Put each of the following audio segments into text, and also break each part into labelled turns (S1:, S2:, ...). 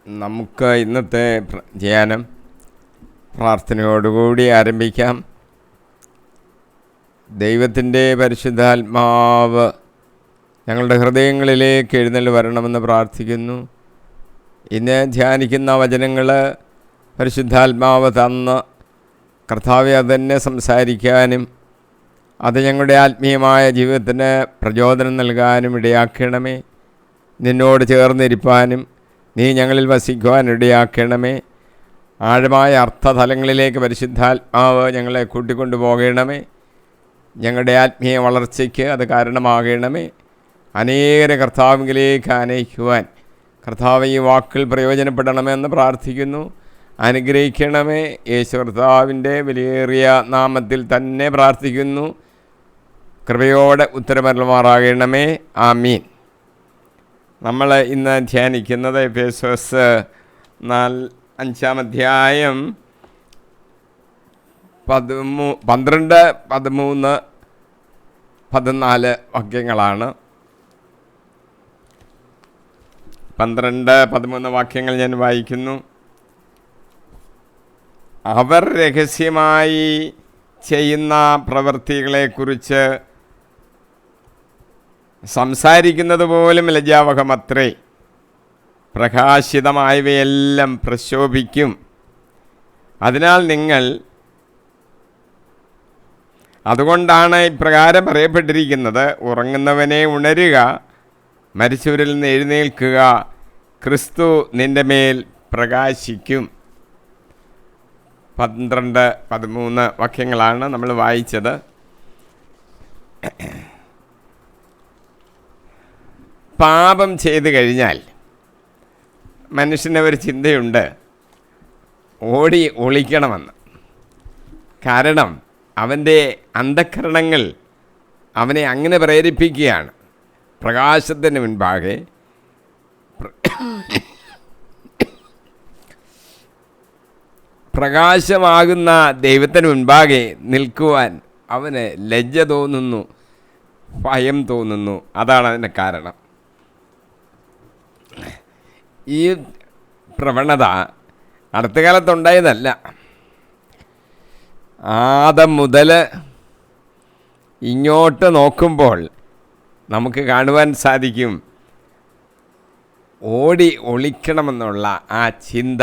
S1: നമുക്ക് ഇന്നത്തെ ധ്യാനം പ്രാർത്ഥനയോടുകൂടി ആരംഭിക്കാം. ദൈവത്തിൻ്റെ പരിശുദ്ധാത്മാവ് ഞങ്ങളുടെ ഹൃദയങ്ങളിലേക്ക് എഴുന്നള്ളി വരണമെന്ന് പ്രാർത്ഥിക്കുന്നു. ഇന്ന് ധ്യാനിക്കുന്ന വചനങ്ങൾ പരിശുദ്ധാത്മാവ് തന്ന് കർത്താവെ അതുതന്നെ സംസാരിക്കാനും അത് ഞങ്ങളുടെ ആത്മീയമായ ജീവിതത്തിന് പ്രചോദനം നൽകാനും ഇടയാക്കണമേ. നിന്നോട് ചേർന്നിരിപ്പാനും നീ ഞങ്ങളിൽ വസിക്കുവാൻ ഇടയാക്കണമേ. ആഴമായ അർത്ഥതലങ്ങളിലേക്ക് പരിശുദ്ധാത്മാവ് ഞങ്ങളെ കൂട്ടിക്കൊണ്ടു പോകണമേ. ഞങ്ങളുടെ ആത്മീയ വളർച്ചയ്ക്ക് അത് കാരണമാകണമേ. അനേകരെ കർത്താവിലേക്ക് ആനയിക്കുവാൻ കർത്താവ് ഈ വാക്കുകൾ പ്രയോജനപ്പെടണമെന്ന് പ്രാർത്ഥിക്കുന്നു. അനുഗ്രഹിക്കണമേ. യേശു കർത്താവിൻ്റെ വിലയേറിയ നാമത്തിൽ തന്നെ പ്രാർത്ഥിക്കുന്നു. കൃപയോടെ ഉത്തരമരുളുമാറാകണമേ. ആമീൻ. നമ്മൾ ഇന്ന് ധ്യാനിക്കുന്നത് എഫേസ്യോസ് 5-ാം അധ്യായം 12, 13, 14 വാക്യങ്ങളാണ്. 12, 13 വാക്യങ്ങൾ ഞാൻ വായിക്കുന്നു. അവർ രഹസ്യമായി ചെയ്യുന്ന പ്രവൃത്തികളെക്കുറിച്ച് സംസാരിക്കുന്നത് പോലും ലജ്ജാവഹമത്രേ. പ്രകാശിതമായവയെല്ലാം പ്രശോഭിക്കും. അതിനാൽ നിങ്ങൾ അതുകൊണ്ടാണ് ഇപ്രകാരം പറയപ്പെട്ടിരിക്കുന്നത്: ഉറങ്ങുന്നവനെ ഉണരുക, മരിച്ചവരിൽ നിന്ന് എഴുന്നേൽക്കുക, ക്രിസ്തു നിൻ്റെ മേൽ പ്രകാശിക്കും. 12, 13 വാക്യങ്ങളാണ് നമ്മൾ വായിച്ചത്. പാപം ചെയ്തു കഴിഞ്ഞാൽ മനുഷ്യന് ഒരു ചിന്തയുണ്ട്, ഓടി ഒളിക്കണമെന്ന്. കാരണം അവൻ്റെ അന്ധക്കരണങ്ങൾ അവനെ അങ്ങനെ പ്രേരിപ്പിക്കുകയാണ്. പ്രകാശത്തിന് മുൻപാകെ പ്രകാശമാകുന്ന ദൈവത്തിന് മുൻപാകെ നിൽക്കുവാൻ അവന് ലജ്ജ തോന്നുന്നു, ഭയം തോന്നുന്നു. അതാണ് അതിൻ്റെ കാരണം. ഈ പ്രവണത അടുത്ത കാലത്തുണ്ടായതല്ല. ആദം മുതൽ ഇങ്ങോട്ട് നോക്കുമ്പോൾ നമുക്ക് കാണുവാൻ സാധിക്കും, ഓടി ഒളിക്കണമെന്നുള്ള ആ ചിന്ത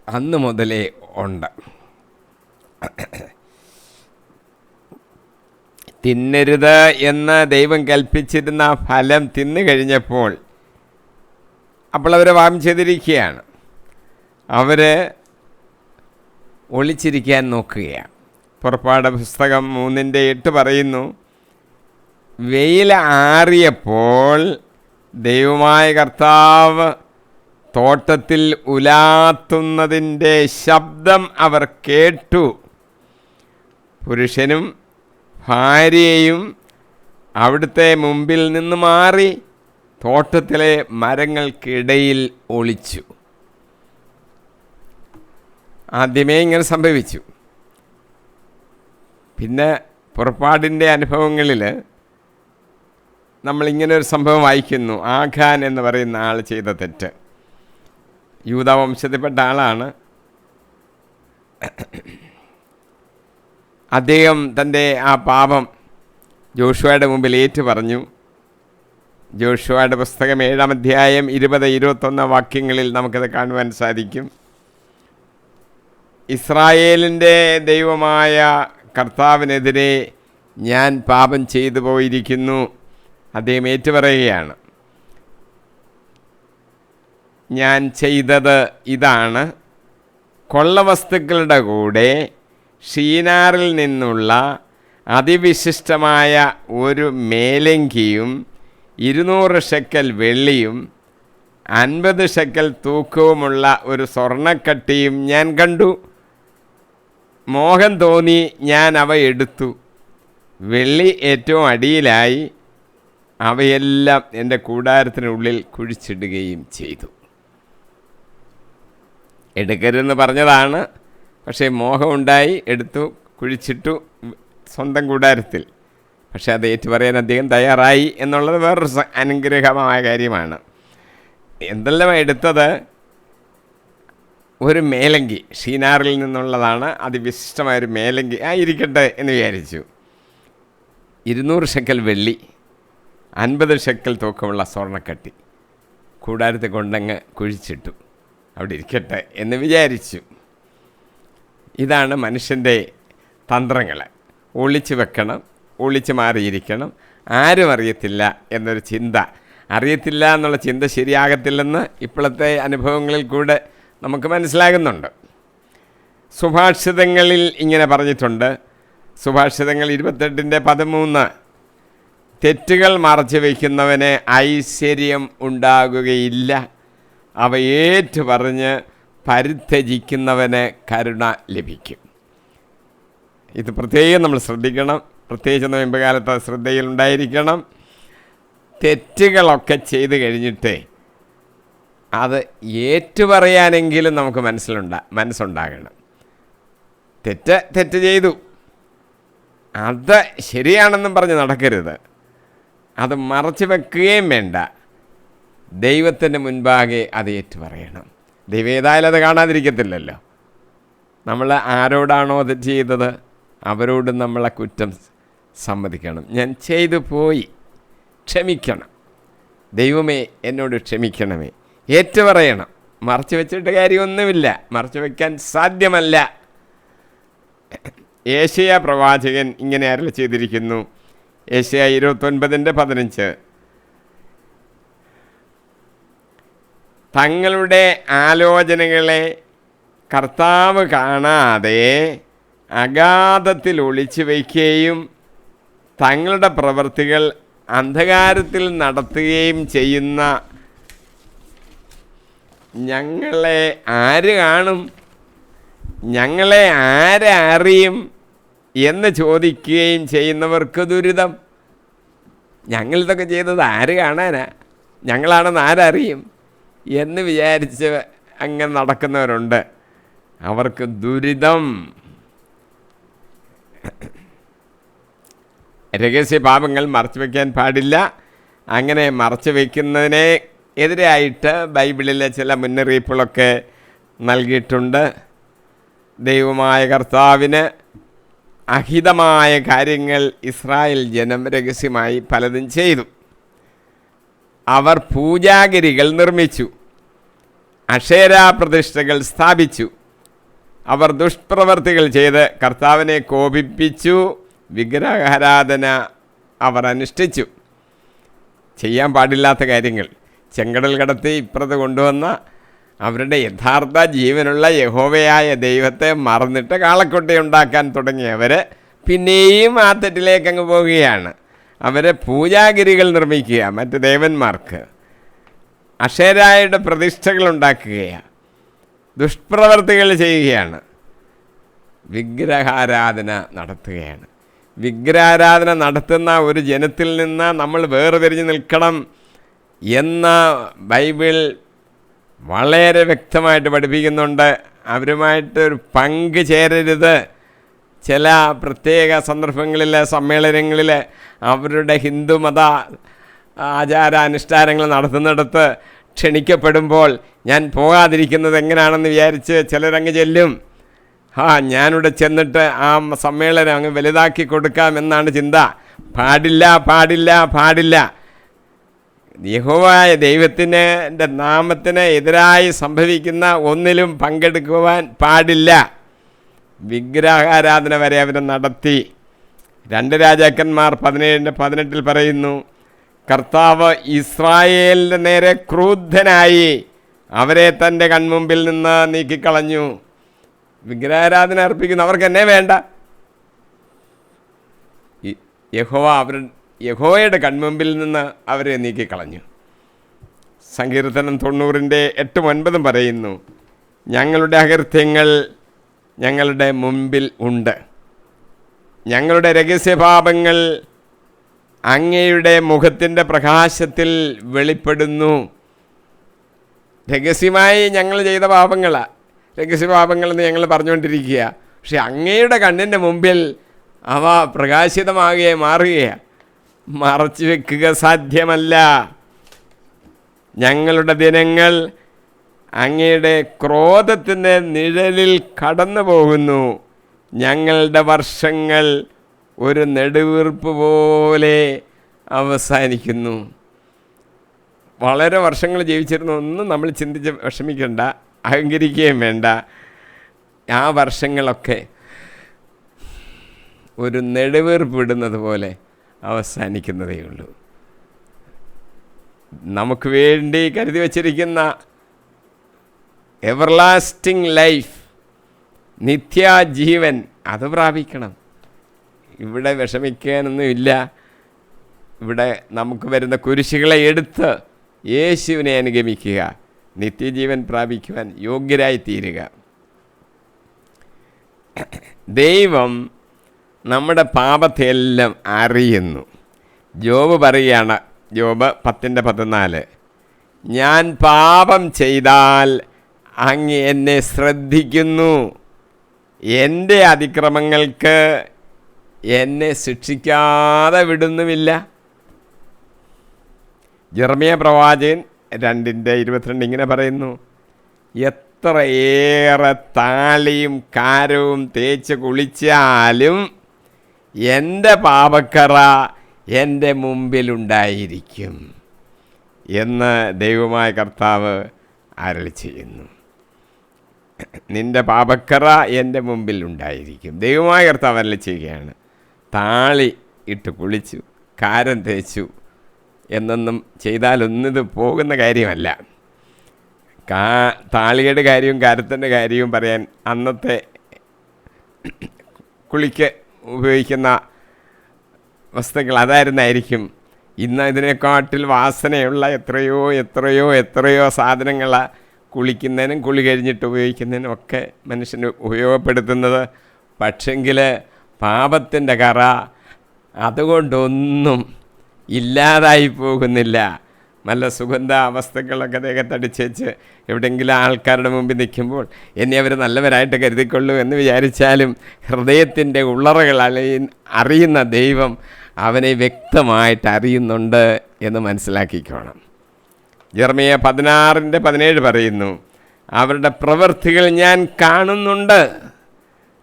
S1: അന്ന് മുതലേ ഉണ്ട്. തിന്നരുത് എന്ന് ദൈവം കൽപ്പിച്ചിരുന്ന ഫലം തിന്നു കഴിഞ്ഞപ്പോൾ അപ്പോൾ അവർ പാപം ചെയ്തിരിക്കുകയാണ്. അവർ ഒളിച്ചിരിക്കാൻ നോക്കുകയാണ്. പുറപ്പാട് പുസ്തകം 3:8 പറയുന്നു, വെയിൽ ആറിയപ്പോൾ ദൈവമായ കർത്താവ് തോട്ടത്തിൽ ഉലാത്തുന്നതിൻ്റെ ശബ്ദം അവർ കേട്ടു. പുരുഷനും ഭാര്യയും അവിടുത്തെ മുമ്പിൽ നിന്ന് മാറി തോട്ടത്തിലെ മരങ്ങൾക്കിടയിൽ ഒളിച്ചു. ആദ്യമേ ഇങ്ങനെ സംഭവിച്ചു. പിന്നെ പുറപ്പാടിൻ്റെ അനുഭവങ്ങളിൽ നമ്മളിങ്ങനൊരു സംഭവം വായിക്കുന്നു. ആഖാൻ എന്ന് പറയുന്ന ആൾ ചെയ്ത തെറ്റ്. യൂദാ വംശത്തിൽപ്പെട്ട ആളാണ്. അദ്ദേഹം തൻ്റെ ആ പാപം ജോഷുവയുടെ മുമ്പിൽ ഏറ്റു പറഞ്ഞു. ജോഷുവയുടെ പുസ്തകം 7-ാം അധ്യായം 20, 21 വാക്യങ്ങളിൽ നമുക്കത് കാണുവാൻ സാധിക്കും. ഇസ്രായേലിൻ്റെ ദൈവമായ കർത്താവിനെതിരെ ഞാൻ പാപം ചെയ്തു പോയിരിക്കുന്നു. അദ്ദേഹം ഏറ്റുപറയുകയാണ്, ഞാൻ ചെയ്തത് ഇതാണ്: കൊള്ളവസ്തുക്കളുടെ കൂടെ ഷീനാറിൽ നിന്നുള്ള അതിവിശിഷ്ടമായ ഒരു മേലങ്കിയും 200 ഷെക്കൽ വെള്ളിയും 50 ഷെക്കൽ തൂക്കവുമുള്ള ഒരു സ്വർണ്ണക്കട്ടിയും ഞാൻ കണ്ടു. മോഹം തോന്നി ഞാൻ അവ എടുത്തു. വെള്ളി ഏറ്റവും അടിയിലായി. അവയെല്ലാം എൻ്റെ കൂടാരത്തിനുള്ളിൽ കുഴിച്ചിടുകയും ചെയ്തു. എടുക്കരുതെന്ന് പറഞ്ഞതാണ്, പക്ഷേ മോഹമുണ്ടായി, എടുത്തു, കുഴിച്ചിട്ടു സ്വന്തം കൂടാരത്തിൽ. പക്ഷേ അത് ഏറ്റുപറയാൻ അദ്ദേഹം തയ്യാറായി എന്നുള്ളത് വേറൊരു അനുഗ്രഹമായ കാര്യമാണ്. എന്തെല്ലാം എടുത്തത്? ഒരു മേലങ്കി, ഷീനാറിൽ നിന്നുള്ളതാണ്, അതിവിശിഷ്ടമായൊരു മേലങ്കി ഇരിക്കട്ടെ എന്ന് വിചാരിച്ചു. 200 ഷെക്കൽ വെള്ളി, 50 ഷെക്കൽ തൂക്കമുള്ള സ്വർണ്ണക്കട്ടി കൂടാരത്തെ കൊണ്ടങ്ങ് കുഴിച്ചിട്ടു. അവിടെ ഇരിക്കട്ടെ എന്ന് വിചാരിച്ചു. ഇതാണ് മനുഷ്യൻ്റെ തന്ത്രങ്ങൾ. ഒളിച്ചു വെക്കണം, ഒളിച്ചു മാറിയിരിക്കണം, ആരും അറിയത്തില്ല എന്നൊരു ചിന്ത. അറിയത്തില്ല എന്നുള്ള ചിന്ത ശരിയാകത്തില്ലെന്ന് ഇപ്പോഴത്തെ അനുഭവങ്ങളിൽ കൂടെ നമുക്ക് മനസ്സിലാകുന്നുണ്ട്. സുഭാഷിതങ്ങളിൽ ഇങ്ങനെ പറഞ്ഞിട്ടുണ്ട്. സുഭാഷിതങ്ങൾ 28:13, തെറ്റുകൾ മറച്ചു വയ്ക്കുന്നവന് ഐശ്വര്യം ഉണ്ടാകുകയില്ല, അവ ഏറ്റു പറഞ്ഞ് പരിത്യജിക്കുന്നവന് കരുണ ലഭിക്കും. ഇത് പ്രത്യേകം നമ്മൾ ശ്രദ്ധിക്കണം. പ്രത്യേകിച്ച് നോയമ്പുകാലത്ത് ശ്രദ്ധയിലുണ്ടായിരിക്കണം. തെറ്റുകളൊക്കെ ചെയ്ത് കഴിഞ്ഞിട്ട് അത് ഏറ്റുപറയാനെങ്കിലും നമുക്ക് മനസ്സുണ്ടാകണം. തെറ്റ് ചെയ്തു, അത് ശരിയാണെന്നും പറഞ്ഞ് നടക്കരുത്. അത് മറച്ചു വെക്കുകയും വേണ്ട. ദൈവത്തിൻ്റെ മുൻപാകെ അത് ഏറ്റുപറയണം. ദൈവം ഏതായാലും അത് കാണാതിരിക്കത്തില്ലല്ലോ. നമ്മൾ ആരോടാണോ തെറ്റ് ചെയ്തത് അവരോട് നമ്മളെ കുറ്റം സമ്മതിക്കണം. ഞാൻ ചെയ്തു പോയി, ക്ഷമിക്കണം, ദൈവമേ എന്നോട് ക്ഷമിക്കണമേ, ഏറ്റുപറയണം. മറച്ചു വെച്ചിട്ട് കാര്യമൊന്നുമില്ല, മറച്ചു വയ്ക്കാൻ സാധ്യമല്ല. ഏശയ്യാ പ്രവാചകൻ ഇങ്ങനെ അരുളി ചെയ്തിരിക്കുന്നു. ഏശയ്യാ 29:15, തങ്ങളുടെ ആലോചനകളെ കർത്താവ് കാണാതെ അഗാധത്തിൽ ഒളിച്ചു വയ്ക്കുകയും തങ്ങളുടെ പ്രവൃത്തികൾ അന്ധകാരത്തിൽ നടത്തുകയും ചെയ്യുന്ന ഞങ്ങളെ ആര് കാണും, ഞങ്ങളെ ആരറിയും എന്ന് ചോദിക്കുകയും ചെയ്യുന്നവർക്ക് ദുരിതം. ഞങ്ങളിതൊക്കെ ചെയ്തത് ആര് കാണാനാ, ഞങ്ങളാണെന്ന് ആരറിയും എന്ന് വിചാരിച്ച് അങ്ങനെ നടക്കുന്നവരുണ്ട്. അവർക്ക് ദുരിതം. രഹസ്യ പാപങ്ങൾ മറച്ചു വയ്ക്കാൻ പാടില്ല. അങ്ങനെ മറച്ചു വയ്ക്കുന്നതിനെ എതിരായിട്ട് ബൈബിളിലെ ചില മുന്നറിയിപ്പുകളൊക്കെ നൽകിയിട്ടുണ്ട്. ദൈവമായ കർത്താവിന് അഹിതമായ കാര്യങ്ങൾ ഇസ്രായേൽ ജനം രഹസ്യമായി പലതും ചെയ്തു. അവർ പൂജാഗിരികൾ നിർമ്മിച്ചു, അക്ഷേരാപ്രതിഷ്ഠകൾ സ്ഥാപിച്ചു. അവർ ദുഷ്പ്രവർത്തികൾ ചെയ്ത് കർത്താവിനെ കോപിപ്പിച്ചു. വിഗ്രഹാരാധന അവർ അനുഷ്ഠിച്ചു. ചെയ്യാൻ പാടില്ലാത്ത കാര്യങ്ങൾ ചെങ്കടൽ കടത്തി ഇപ്പുറത്ത് കൊണ്ടുവന്ന അവരുടെ യഥാർത്ഥ ജീവനുള്ള യഹോവയായ ദൈവത്തെ മറന്നിട്ട് കാളക്കൊട്ടയുണ്ടാക്കാൻ തുടങ്ങിയവർ പിന്നെയും ആ തെറ്റിലേക്ക് അങ്ങ് പോവുകയാണ്. അവർ പൂജാഗിരികൾ നിർമ്മിക്കുക, മറ്റ് ദേവന്മാർക്ക് അക്ഷേരായുടെ പ്രതിഷ്ഠകൾ ഉണ്ടാക്കുകയാണ്, ദുഷ്പ്രവർത്തികൾ ചെയ്യുകയാണ്, വിഗ്രഹാരാധന നടത്തുകയാണ്. വിഗ്രഹാരാധന നടത്തുന്ന ഒരു ജനത്തിൽ നിന്ന് നമ്മൾ വേർതിരിഞ്ഞ് നിൽക്കണം എന്ന ബൈബിൾ വളരെ വ്യക്തമായിട്ട് പഠിപ്പിക്കുന്നുണ്ട്. അവരുമായിട്ടൊരു പങ്ക് ചേരരുത്. ചില പ്രത്യേക സന്ദർഭങ്ങളിൽ, സമ്മേളനങ്ങളിൽ അവരുടെ ഹിന്ദുമത ആചാരാനുഷ്ഠാനങ്ങൾ നടത്തുന്നിടത്ത് ക്ഷണിക്കപ്പെടുമ്പോൾ ഞാൻ പോകാതിരിക്കുന്നത് എങ്ങനെയാണെന്ന് വിചാരിച്ച് ചിലരങ്ങ് ചെല്ലും. ഞാനിവിടെ ചെന്നിട്ട് ആ സമ്മേളനം അങ്ങ് വലുതാക്കി കൊടുക്കാം എന്നാണ് ചിന്ത. പാടില്ല, പാടില്ല, പാടില്ല. യഹോവയായ ദൈവത്തിന് നാമത്തിന് എതിരായി സംഭവിക്കുന്ന ഒന്നിലും പങ്കെടുക്കുവാൻ പാടില്ല. വിഗ്രഹാരാധന വരെ അവർ നടത്തി. 2 രാജാക്കന്മാർ 17:18 പറയുന്നു, കർത്താവ് ഇസ്രായേലിൻ്റെ നേരെ ക്രുദ്ധനായി അവരെ തൻ്റെ കൺമുമ്പിൽ നിന്ന് നീക്കിക്കളഞ്ഞു. വിഗ്രഹാരാധന അർപ്പിക്കുന്നു, അവർക്ക് എന്നെ വേണ്ട. യഹോവയുടെ കൺമുമ്പിൽ നിന്ന് അവരെ നീക്കിക്കളഞ്ഞു. സങ്കീർത്തനം 90:8-9 പറയുന്നു, ഞങ്ങളുടെ അകൃത്യങ്ങൾ ഞങ്ങളുടെ മുമ്പിൽ ഉണ്ട്, ഞങ്ങളുടെ രഹസ്യപാപങ്ങൾ അങ്ങയുടെ മുഖത്തിൻ്റെ പ്രകാശത്തിൽ വെളിപ്പെടുന്നു. രഹസ്യമായി ഞങ്ങൾ ചെയ്ത പാപങ്ങളാണ് രഹസ്യപാപങ്ങളെന്ന് ഞങ്ങൾ പറഞ്ഞുകൊണ്ടിരിക്കുക. പക്ഷെ അങ്ങയുടെ കണ്ണിൻ്റെ മുമ്പിൽ അവ പ്രകാശിതമാകുകയും മാറുകയാണ്. മറച്ചു വെക്കുക സാധ്യമല്ല. ഞങ്ങളുടെ ദിനങ്ങൾ അങ്ങയുടെ ക്രോധത്തിൻ്റെ നിഴലിൽ കടന്നു പോകുന്നു. ഞങ്ങളുടെ വർഷങ്ങൾ ഒരു നെടുവീർപ്പ് പോലെ അവസാനിക്കുന്നു. വളരെ വർഷങ്ങൾ ജീവിച്ചിരുന്ന ഒന്നും നമ്മൾ ചിന്തിച്ച് വിഷമിക്കേണ്ട, അഹങ്കരിക്കുകയും വേണ്ട. ആ വർഷങ്ങളൊക്കെ ഒരു നെടുവീർപ്പ് ഇടുന്നത് പോലെ അവസാനിക്കുന്നതേ ഉള്ളൂ. നമുക്ക് വേണ്ടി കരുതി വച്ചിരിക്കുന്ന എവർലാസ്റ്റിംഗ് ലൈഫ്, നിത്യജീവൻ, അത് പ്രാപിക്കണം. ഇവിടെ വിഷമിക്കാനൊന്നുമില്ല. ഇവിടെ നമുക്ക് വരുന്ന കുരിശുകളെ എടുത്ത് യേശുവിനെ അനുഗമിക്കുക, നിത്യജീവൻ പ്രാപിക്കുവാൻ യോഗ്യരായി തീരുക. ദൈവം നമ്മുടെ പാപത്തെയെല്ലാം അറിയുന്നു. ജോബ് പറയുകയാണ്, ജോബ് 10:14, ഞാൻ പാപം ചെയ്താൽ അങ്ങ് എന്നെ ശ്രദ്ധിക്കുന്നു, എൻ്റെ അതിക്രമങ്ങൾക്ക് എന്നെ ശിക്ഷിക്കാതെ വിടുന്നുമില്ല. യിരെമ്യാ പ്രവാചകൻ 2:22 ഇങ്ങനെ പറയുന്നു, എത്രയേറെ താളിയും കാരവും തേച്ച് കുളിച്ചാലും എൻ്റെ പാപക്കറ എൻ്റെ മുമ്പിലുണ്ടായിരിക്കും എന്ന് ദൈവമായ കർത്താവ് അരുളി ചെയ്യുന്നു. നിൻ്റെ പാപക്കറ എൻ്റെ മുമ്പിൽ ഉണ്ടായിരിക്കും. ദൈവമായ കർത്താവ് അരുളി ചെയ്യുകയാണ്. താളി ഇട്ട് കുളിച്ചു, കാരം തേച്ചു എന്നൊന്നും ചെയ്താലൊന്നും ഇത് പോകുന്ന കാര്യമല്ല. താളിയുടെ കാര്യവും കാരത്തിൻ്റെ കാര്യവും പറയാൻ അന്നത്തെ കുളിക്ക് ഉപയോഗിക്കുന്ന വസ്തുക്കൾ അതായിരുന്നായിരിക്കും. ഇന്ന് ഇതിനെക്കാട്ടിൽ വാസനയുള്ള എത്രയോ സാധനങ്ങൾ കുളിക്കുന്നതിനും കുളി കഴിഞ്ഞിട്ട് ഉപയോഗിക്കുന്നതിനും ഒക്കെ മനുഷ്യന് ഉപയോഗപ്പെടുത്തുന്നത്. പക്ഷെങ്കിൽ പാപത്തിൻ്റെ കറ അതുകൊണ്ടൊന്നും ഇല്ലാതായി പോകുന്നില്ല. നല്ല സുഗന്ധ വസ്തുക്കളൊക്കെ ദേഹത്തടിച്ചേച്ച് എവിടെയെങ്കിലും ആൾക്കാരുടെ മുമ്പിൽ നിൽക്കുമ്പോൾ എന്നെ അവർ നല്ലവരായിട്ട് കരുതിക്കൊള്ളൂ എന്ന് വിചാരിച്ചാലും ഹൃദയത്തിൻ്റെ ഉള്ളറകൾ അറിയുന്ന ദൈവം അവനെ വ്യക്തമായിട്ട് അറിയുന്നുണ്ട് എന്ന് മനസ്സിലാക്കിക്കോണം. യിരെമ്യാ 16:17 പറയുന്നു, അവരുടെ പ്രവൃത്തികൾ ഞാൻ കാണുന്നുണ്ട്,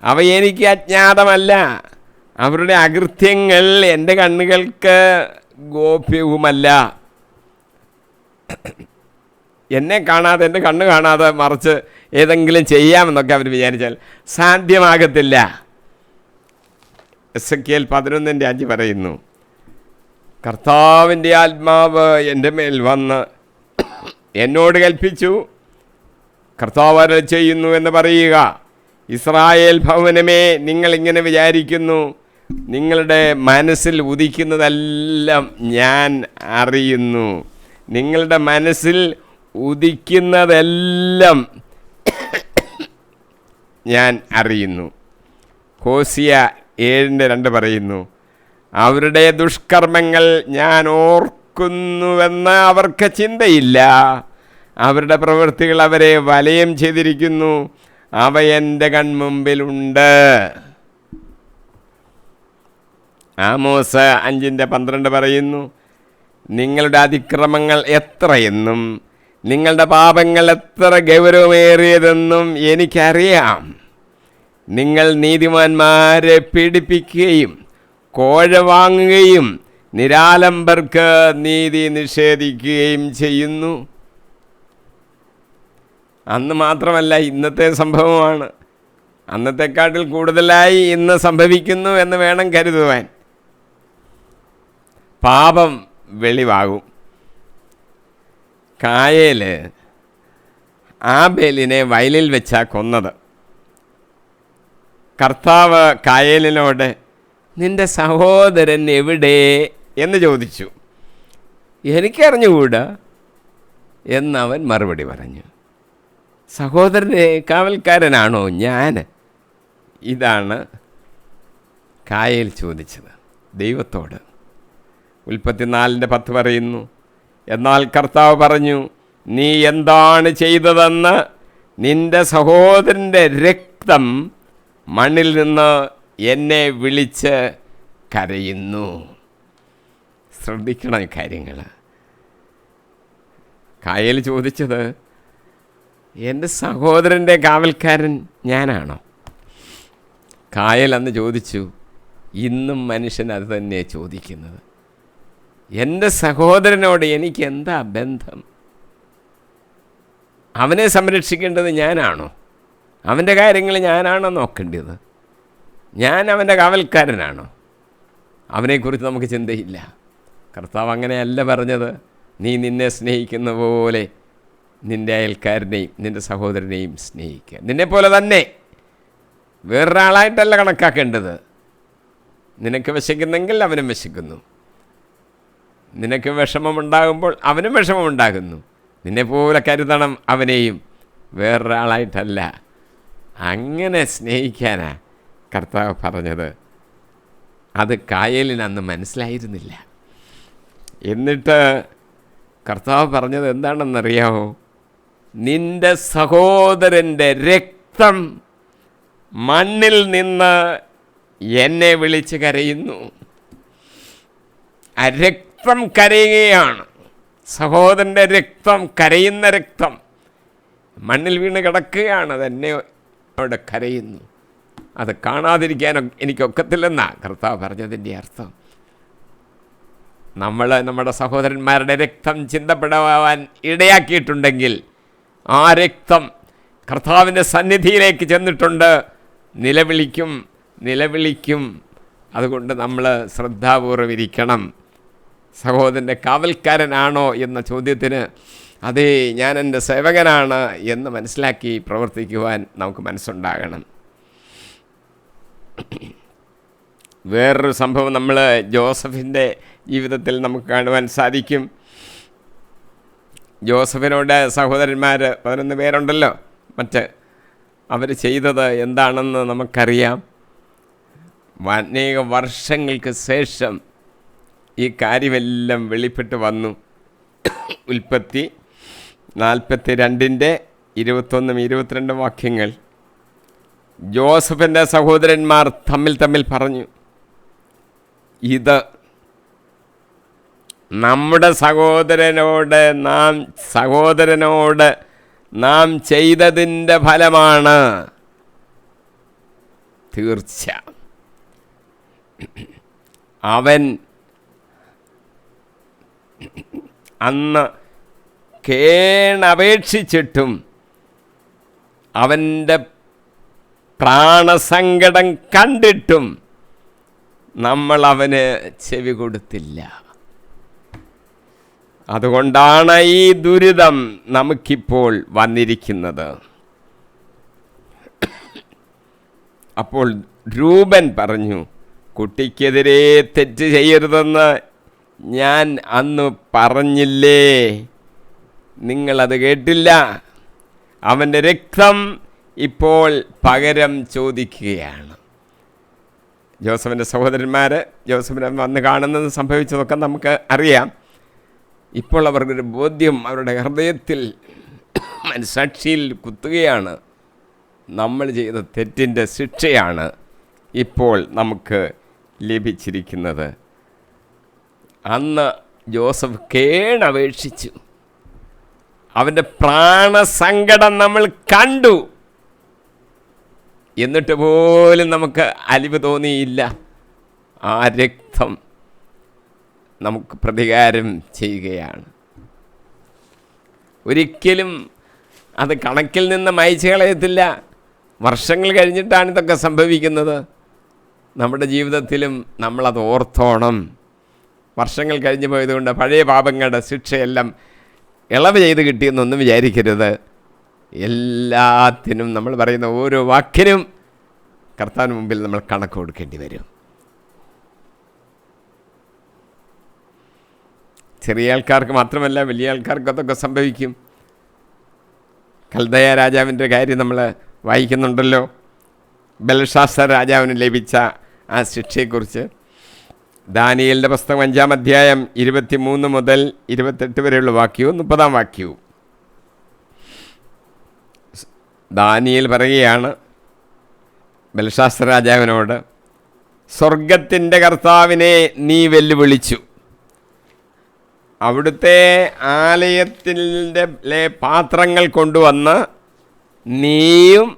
S1: അവ എനിക്ക് അജ്ഞാതമല്ല. അവരുടെ അകൃത്യങ്ങൾ എൻ്റെ കണ്ണുകൾക്ക് ഗോപ്യവുമല്ല. എന്നെ കാണാതെ, എൻ്റെ കണ്ണ് കാണാതെ മറിച്ച് ഏതെങ്കിലും ചെയ്യാമെന്നൊക്കെ അവർ വിചാരിച്ചാൽ സാധ്യമാകത്തില്ല. എസെക്കിയേൽ 11:5 പറയുന്നു, കർത്താവിൻ്റെ ആത്മാവ് എൻ്റെ മേൽ വന്ന് എന്നോട് കൽപ്പിച്ചു, കർത്താവ് അരുളി ചെയ്യുന്നു എന്ന് പറയുക, ഇസ്രായേൽ ഭവനമേ, നിങ്ങളിങ്ങനെ വിചാരിക്കുന്നു, നിങ്ങളുടെ മനസ്സിൽ ഉദിക്കുന്നതെല്ലാം ഞാൻ അറിയുന്നു. നിങ്ങളുടെ മനസ്സിൽ ഉദിക്കുന്നതെല്ലാം ഞാൻ അറിയുന്നു. ഹോസിയ 7:2 പറയുന്നു, അവരുടെ ദുഷ്കർമ്മങ്ങൾ ഞാൻ ഓർക്കുന്നുവെന്ന് അവർക്ക് ചിന്തയില്ല. അവരുടെ പ്രവൃത്തികൾ അവരെ വലയം ചെയ്തിരിക്കുന്നു, അവ എൻ്റെ കൺമുമ്പിലുണ്ട്. ആമോസ് 5:12 പറയുന്നു, നിങ്ങളുടെ അതിക്രമങ്ങൾ എത്രയെന്നും നിങ്ങളുടെ പാപങ്ങൾ എത്ര ഗൗരവമേറിയതെന്നും എനിക്കറിയാം. നിങ്ങൾ നീതിമാന്മാരെ പീഡിപ്പിക്കുകയും കോഴ വാങ്ങുകയും നിരാലംബർക്ക് നീതി നിഷേധിക്കുകയും ചെയ്യുന്നു. അന്ന് മാത്രമല്ല, ഇന്നത്തെ സംഭവമാണ്. അന്നത്തെക്കാട്ടിൽ കൂടുതലായി ഇന്ന് സംഭവിക്കുന്നു എന്ന് വേണം കരുതുവാൻ. പാപം വെളിവാകും. കായേൽ ആബേലിനെ വയലിൽ വെച്ചാ കൊന്നത്. കർത്താവ് കായേലിനോട് നിന്റെ സഹോദരൻ എവിടെ എന്ന് ചോദിച്ചു. എനിക്കറിഞ്ഞുകൂടാ എന്നവൻ മറുപടി പറഞ്ഞു. സഹോദരനെ കാവൽക്കാരനാണോ ഞാൻ? ഇതാണ് കായേൽ ചോദിച്ചത് ദൈവത്തോട്. ഉൽപ്പത്തി 4:10 പറയുന്നു, എന്നാൽ കർത്താവ് പറഞ്ഞു, നീ എന്താണ് ചെയ്തതെന്ന് നിന്റെ സഹോദരൻ്റെ രക്തം മണ്ണിൽ നിന്ന് എന്നെ വിളിച്ച് കരയുന്നു. ശ്രദ്ധിക്കണം ഈ കാര്യങ്ങൾ. കായേൽ ചോദിച്ചത്, എൻ്റെ സഹോദരൻ്റെ കാവൽക്കാരൻ ഞാനാണോ? കായേൽ അന്ന് ചോദിച്ചു. ഇന്നും മനുഷ്യൻ അത് തന്നെ ചോദിക്കുന്നത്. എൻ്റെ സഹോദരനോട് എനിക്ക് എന്താ ബന്ധം? അവനെ സംരക്ഷിക്കേണ്ടത് ഞാനാണോ? അവൻ്റെ കാര്യങ്ങൾ ഞാനാണോ നോക്കേണ്ടത്? ഞാൻ അവൻ്റെ കാവൽക്കാരനാണോ? അവനെക്കുറിച്ച് നമുക്ക് ചിന്തയില്ല. കർത്താവ് അങ്ങനെയല്ല പറഞ്ഞത്. നീ നിന്നെ സ്നേഹിക്കുന്ന പോലെ നിൻ്റെ അയൽക്കാരനെയും നിൻ്റെ സഹോദരനെയും സ്നേഹിക്കുക. നിന്നെപ്പോലെ തന്നെ വേറൊരാളായിട്ടല്ല കണക്കാക്കേണ്ടത്. നിനക്ക് വിശക്കുന്നെങ്കിൽ അവനും വിശക്കുന്നു, നിനക്ക് വിഷമമുണ്ടാകുമ്പോൾ അവനും വിഷമമുണ്ടാകുന്നു. നിന്നെപ്പോലെ കരുതണം അവനെയും, വേറൊരാളായിട്ടല്ല. അങ്ങനെ സ്നേഹിക്കാനാ കർത്താവ് പറഞ്ഞത്. അത് കായേലിന് അന്ന് മനസ്സിലായിരുന്നില്ല. എന്നിട്ട് കർത്താവ് പറഞ്ഞത് എന്താണെന്നറിയാമോ? നിൻ്റെ സഹോദരൻ്റെ രക്തം മണ്ണിൽ നിന്ന് എന്നെ വിളിച്ച് കരയുന്നു. ആ രക്തം കരയുകയാണ്. സഹോദരൻ്റെ രക്തം, കരയുന്ന രക്തം മണ്ണിൽ വീണ് കിടക്കുകയാണ്. അതെന്നെ അവിടെ കരയുന്നു. അത് കാണാതിരിക്കാൻ എനിക്കൊക്കത്തില്ലെന്നാണ് കർത്താവ് പറഞ്ഞതിൻ്റെ അർത്ഥം. നമ്മൾ നമ്മുടെ സഹോദരന്മാരുടെ രക്തം ചിന്തപ്പെടാൻ ഇടയാക്കിയിട്ടുണ്ടെങ്കിൽ ആ രക്തം കർത്താവിൻ്റെ സന്നിധിയിലേക്ക് ചെന്നിട്ടുണ്ട്, നിലവിളിക്കും. അതുകൊണ്ട് നമ്മൾ ശ്രദ്ധാപൂർവം ഇരിക്കണം. സഹോദരൻ്റെ കാവൽക്കാരനാണോ എന്ന ചോദ്യത്തിന് അതേ, ഞാൻ എൻ്റെ സേവകനാണ് എന്ന് മനസ്സിലാക്കി പ്രവർത്തിക്കുവാൻ നമുക്ക് മനസ്സുണ്ടാകണം. വേറൊരു സംഭവം നമ്മൾ ജോസഫിൻ്റെ ജീവിതത്തിൽ നമുക്ക് കാണുവാൻ സാധിക്കും. ജോസഫിനോട് സഹോദരന്മാർ 11 പേരുണ്ടല്ലോ, അവർ ചെയ്തത് എന്താണെന്ന് നമുക്കറിയാം. അനേക വർഷങ്ങൾക്ക് ശേഷം ഈ കാര്യമെല്ലാം വെളിപ്പെട്ട് വന്നു. ഉൽപ്പത്തി 42-ന്റെ 21-22 വാക്യങ്ങൾ. ജോസഫിൻ്റെ സഹോദരന്മാർ തമ്മിൽ പറഞ്ഞു, ഇത് നമ്മുടെ സഹോദരനോട് നാം ചെയ്തതിൻ്റെ ഫലമാണ്. തീർച്ച അവൻ അന്ന് കേണപേക്ഷിച്ചിട്ടും അവൻ്റെ പ്രാണസങ്കടം കണ്ടിട്ടും നമ്മൾ അവന് ചെവി കൊടുത്തില്ല. അതുകൊണ്ടാണ് ഈ ദുരിതം നമുക്കിപ്പോൾ വന്നിരിക്കുന്നത്. അപ്പോൾ രൂപൻ പറഞ്ഞു, കുട്ടിക്കെതിരെ തെറ്റ് ചെയ്യരുതെന്ന് ഞാൻ അന്ന് പറഞ്ഞില്ലേ? നിങ്ങളത് കേട്ടില്ല. അവൻ്റെ രക്തം ഇപ്പോൾ പകരം ചോദിക്കുകയാണ്. ജോസഫിൻ്റെ സഹോദരന്മാർ ജോസഫിനെ വന്ന് കാണുന്നത് സംഭവിച്ചതൊക്കെ നമുക്ക് അറിയാം. ഇപ്പോൾ അവർക്കൊരു ബോധ്യം അവരുടെ ഹൃദയത്തിൽ മനസാക്ഷിയിൽ കുത്തുകയാണ്. നമ്മൾ ചെയ്ത തെറ്റിൻ്റെ ശിക്ഷയാണ് ഇപ്പോൾ നമുക്ക് ലഭിച്ചിരിക്കുന്നത്. അന്ന് ജോസഫ് കേണപേക്ഷിച്ചു. അവൻ്റെ പ്രാണസങ്കടം നമ്മൾ കണ്ടു. എന്നിട്ട് പോലും നമുക്ക് അലിവ് തോന്നിയില്ല. ആ രക്തം നമുക്ക് പ്രതികാരം ചെയ്യുകയാണ്. ഒരിക്കലും അത് കണക്കിൽ നിന്ന് മായ്ച്ചു കളയത്തില്ല. വർഷങ്ങൾ കഴിഞ്ഞിട്ടാണ് ഇതൊക്കെ സംഭവിക്കുന്നത്. നമ്മുടെ ജീവിതത്തിലും നമ്മളത് ഓർത്തോണം. വർഷങ്ങൾ കഴിഞ്ഞു പോയതുകൊണ്ട് പഴയ പാപങ്ങളുടെ ശിക്ഷയെല്ലാം ഇളവ് ചെയ്ത് കിട്ടിയെന്നൊന്നും വിചാരിക്കരുത്. എല്ലാത്തിനും നമ്മൾ പറയുന്ന ഓരോ വാക്കിനും കർത്താവിന് മുമ്പിൽ നമ്മൾ കണക്ക് കൊടുക്കേണ്ടി വരും. ചെറിയ ആൾക്കാർക്ക് മാത്രമല്ല, വലിയ ആൾക്കാർക്ക് അതൊക്കെ സംഭവിക്കും. കൽദയ രാജാവിൻ്റെ കാര്യം നമ്മൾ വായിക്കുന്നുണ്ടല്ലോ. ബെൽഷാസർ രാജാവിന് ലഭിച്ച ആ ശിക്ഷയെക്കുറിച്ച് ദാനിയേലിൻ്റെ പുസ്തകം 5-ാം അധ്യായം 23 മുതൽ 28 വരെയുള്ള വാക്യവും 30-ാം വാക്യവും. ദാനിയേൽ പറയുകയാണ് ബെൽഷാസർ രാജാവിനോട്, സ്വർഗത്തിൻ്റെ കർത്താവിനെ നീ വെല്ലുവിളിച്ചു, അവിടുത്തെ ആലയത്തിലെ പാത്രങ്ങൾ കൊണ്ടുവന്ന് നീയും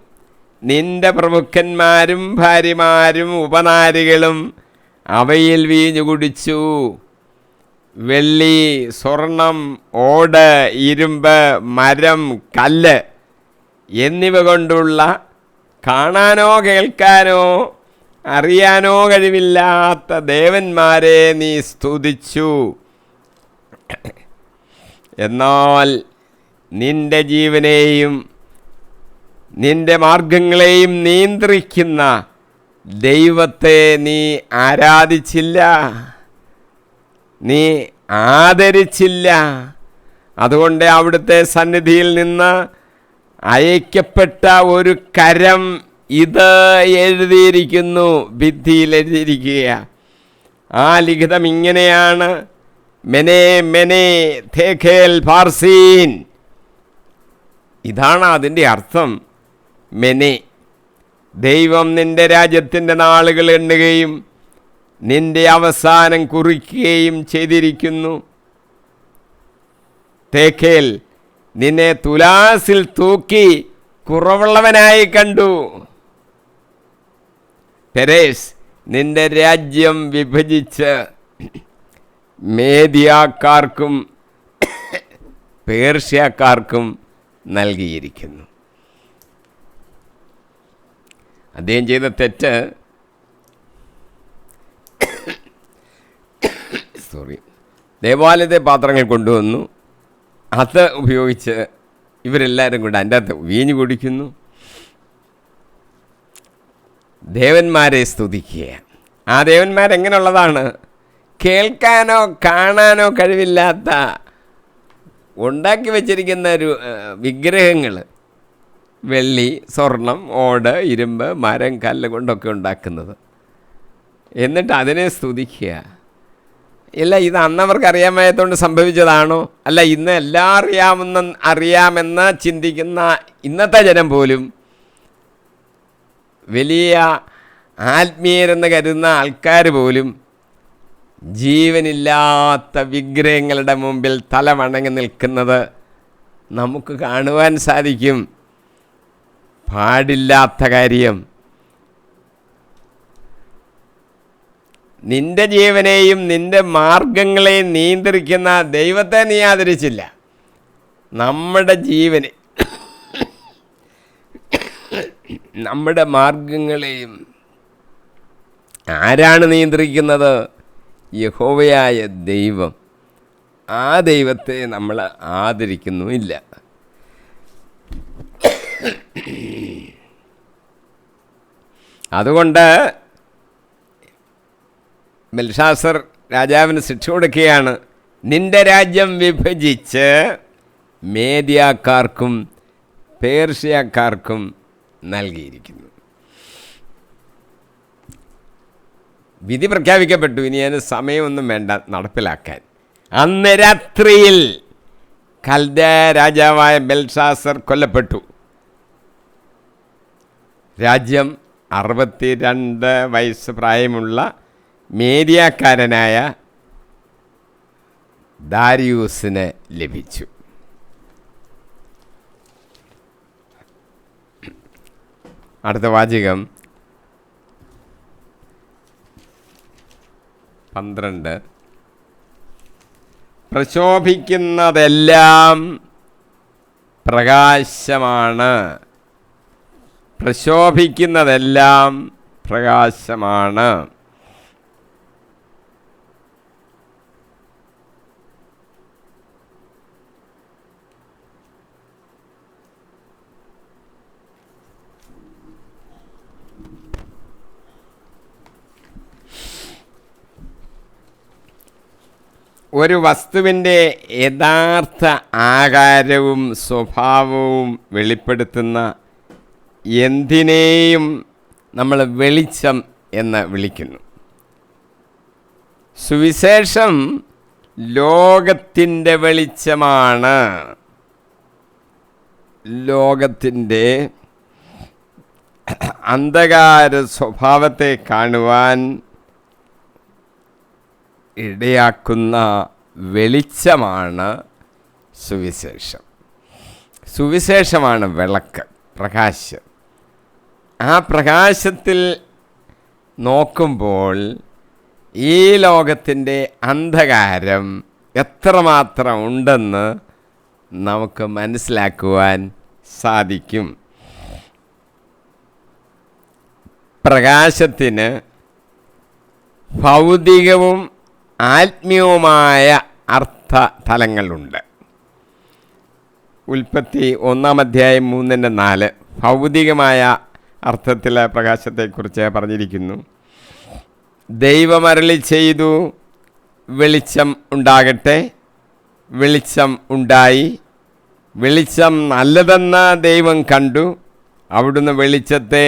S1: നിന്റെ പ്രമുഖന്മാരും ഭാര്യമാരും ഉപനാരികളും അവയിൽ വീഞ്ഞു കുടിച്ചു. വെള്ളി, സ്വർണം, ഓട്, ഇരുമ്പ്, മരം, കല്ല് എന്നിവ കൊണ്ടുള്ള കാണാനോ കേൾക്കാനോ അറിയാനോ കഴിവില്ലാത്ത ദേവന്മാരെ നീ സ്തുതിച്ചു. എന്നാൽ നിന്റെ ജീവനെയും നിന്റെ മാർഗങ്ങളെയും നിയന്ത്രിക്കുന്ന ദൈവത്തെ നീ ആരാധിച്ചില്ല, നീ ആദരിച്ചില്ല. അതുകൊണ്ട് അവിടുത്തെ സന്നിധിയിൽ നിന്ന് അയക്കപ്പെട്ട ഒരു കരം ഇത് എഴുതിയിരിക്കുന്നു, ഭിത്തിയിൽ എഴുതിയിരിക്കുക. ആ ലിഖിതം ഇങ്ങനെയാണ്: മെനെ മെനെ തേഖേൽ പാർസീൻ. ഇതാണ് അതിൻ്റെ അർത്ഥം. മെനെ, ദൈവം നിന്റെ രാജ്യത്തിൻ്റെ നാളുകൾ എണ്ണുകയും നിന്റെ അവസാനം കുറിക്കുകയും ചെയ്തിരിക്കുന്നു. തേഖേൽ, നിന്നെ തുലാസിൽ തൂക്കി കുറവുള്ളവനായി കണ്ടു. പെരേസ്, നിന്റെ രാജ്യം വിഭജിച്ച് മേദിയാക്കാർക്കും പേർഷ്യക്കാർക്കും നൽകിയിരിക്കുന്നു. അദ്ദേഹം ചെയ്ത തെറ്റ്, ദേവാലയത്തെ പാത്രങ്ങൾ കൊണ്ടുവന്നു, അത് ഉപയോഗിച്ച് ഇവരെല്ലാവരും കൂടെ അതിൻ്റെ അകത്ത് വീഞ്ഞു കുടിക്കുന്നു, ദേവന്മാരെ സ്തുതിക്കുക. ആ ദേവന്മാരെങ്ങനെയുള്ളതാണ്? കേൾക്കാനോ കാണാനോ കഴിവില്ലാത്ത ഉണ്ടാക്കി വച്ചിരിക്കുന്ന ഒരു വിഗ്രഹങ്ങൾ, വെള്ളി, സ്വർണം, ഓട്, ഇരുമ്പ്, മരം, കല്ല് കൊണ്ടൊക്കെ ഉണ്ടാക്കുന്നത്. എന്നിട്ട് അതിനെ സ്തുതിക്കുക. ഇല്ല, ഇത് അന്നവർക്ക് അറിയാൻ വയ്യാത്തതുകൊണ്ട് സംഭവിച്ചതാണോ? അല്ല, ഇന്ന് എല്ലാം അറിയാമെന്ന് ചിന്തിക്കുന്ന ഇന്നത്തെ ജനം പോലും, വലിയ ആത്മീയരെന്ന് കരുതുന്ന ആൾക്കാർ പോലും ജീവനില്ലാത്ത വിഗ്രഹങ്ങളുടെ മുമ്പിൽ തല വണങ്ങി നിൽക്കുന്നത് നമുക്ക് കാണുവാൻ സാധിക്കും. പാടില്ലാത്ത കാര്യം. നിന്റെ ജീവനെയും നിന്റെ മാർഗങ്ങളെയും നിയന്ത്രിക്കുന്ന ദൈവത്തെ നീ ആദരിച്ചില്ല. നമ്മുടെ ജീവനെ, നമ്മുടെ മാർഗങ്ങളെയും ആരാണ് നിയന്ത്രിക്കുന്നത്? യഹോവയായ ദൈവം. ആ ദൈവത്തെ നമ്മൾ ആദരിക്കുന്നുമില്ല. അതുകൊണ്ട് ബെൽഷാസർ രാജാവിന് ശിക്ഷ കൊടുക്കുകയാണ്. നിന്റെ രാജ്യം വിഭജിച്ച് മേദിയാക്കാർക്കും പേർഷ്യക്കാർക്കും നൽകിയിരിക്കുന്നു. വിധി പ്രഖ്യാപിക്കപ്പെട്ടു. ഇനി അതിന് സമയമൊന്നും വേണ്ട നടപ്പിലാക്കാൻ. അന്ന് രാത്രിയിൽ കൽദയ രാജാവായ ബെൽഷാസർ കൊല്ലപ്പെട്ടു. രാജ്യം 62 വയസ്സ് പ്രായമുള്ള മേദിയാക്കാരനായ ദാരിയൂസിന് ലഭിച്ചു. അടുത്ത വാചകം 12. പ്രശോഭിക്കുന്നതെല്ലാം പ്രകാശമാണ്. പ്രശോഭിക്കുന്നതെല്ലാം പ്രകാശമാണ്. ഒരു വസ്തുവിൻ്റെ യഥാർത്ഥ ആകാരവും സ്വഭാവവും വെളിപ്പെടുത്തുന്ന എന്തിനേയും നമ്മൾ വെളിച്ചം എന്ന് വിളിക്കുന്നു. സുവിശേഷം ലോകത്തിൻ്റെ വെളിച്ചമാണ്. ലോകത്തിൻ്റെ അന്ധകാര സ്വഭാവത്തെ കാണുവാൻ ഇടയാക്കുന്ന വെളിച്ചമാണ് സുവിശേഷം. സുവിശേഷമാണ് വിളക്ക്, പ്രകാശം. ആ പ്രകാശത്തിൽ നോക്കുമ്പോൾ ഈ ലോകത്തിൻ്റെ അന്ധകാരം എത്രമാത്രം ഉണ്ടെന്ന് നമുക്ക് മനസ്സിലാക്കുവാൻ സാധിക്കും. പ്രകാശത്തിന് ഭൗതികവും ആത്മീയവുമായ അർത്ഥതലങ്ങളുണ്ട്. ഉൽപ്പത്തി 1:3-4 ഭൗതികമായ അർത്ഥത്തിൽ പ്രകാശത്തെക്കുറിച്ച് പറഞ്ഞിരിക്കുന്നു. ദൈവം അരുളി ചെയ്തു, വെളിച്ചം ഉണ്ടാകട്ടെ. വെളിച്ചം ഉണ്ടായി. വെളിച്ചം നല്ലതെന്ന് ദൈവം കണ്ടു. അവിടുന്ന് വെളിച്ചത്തെ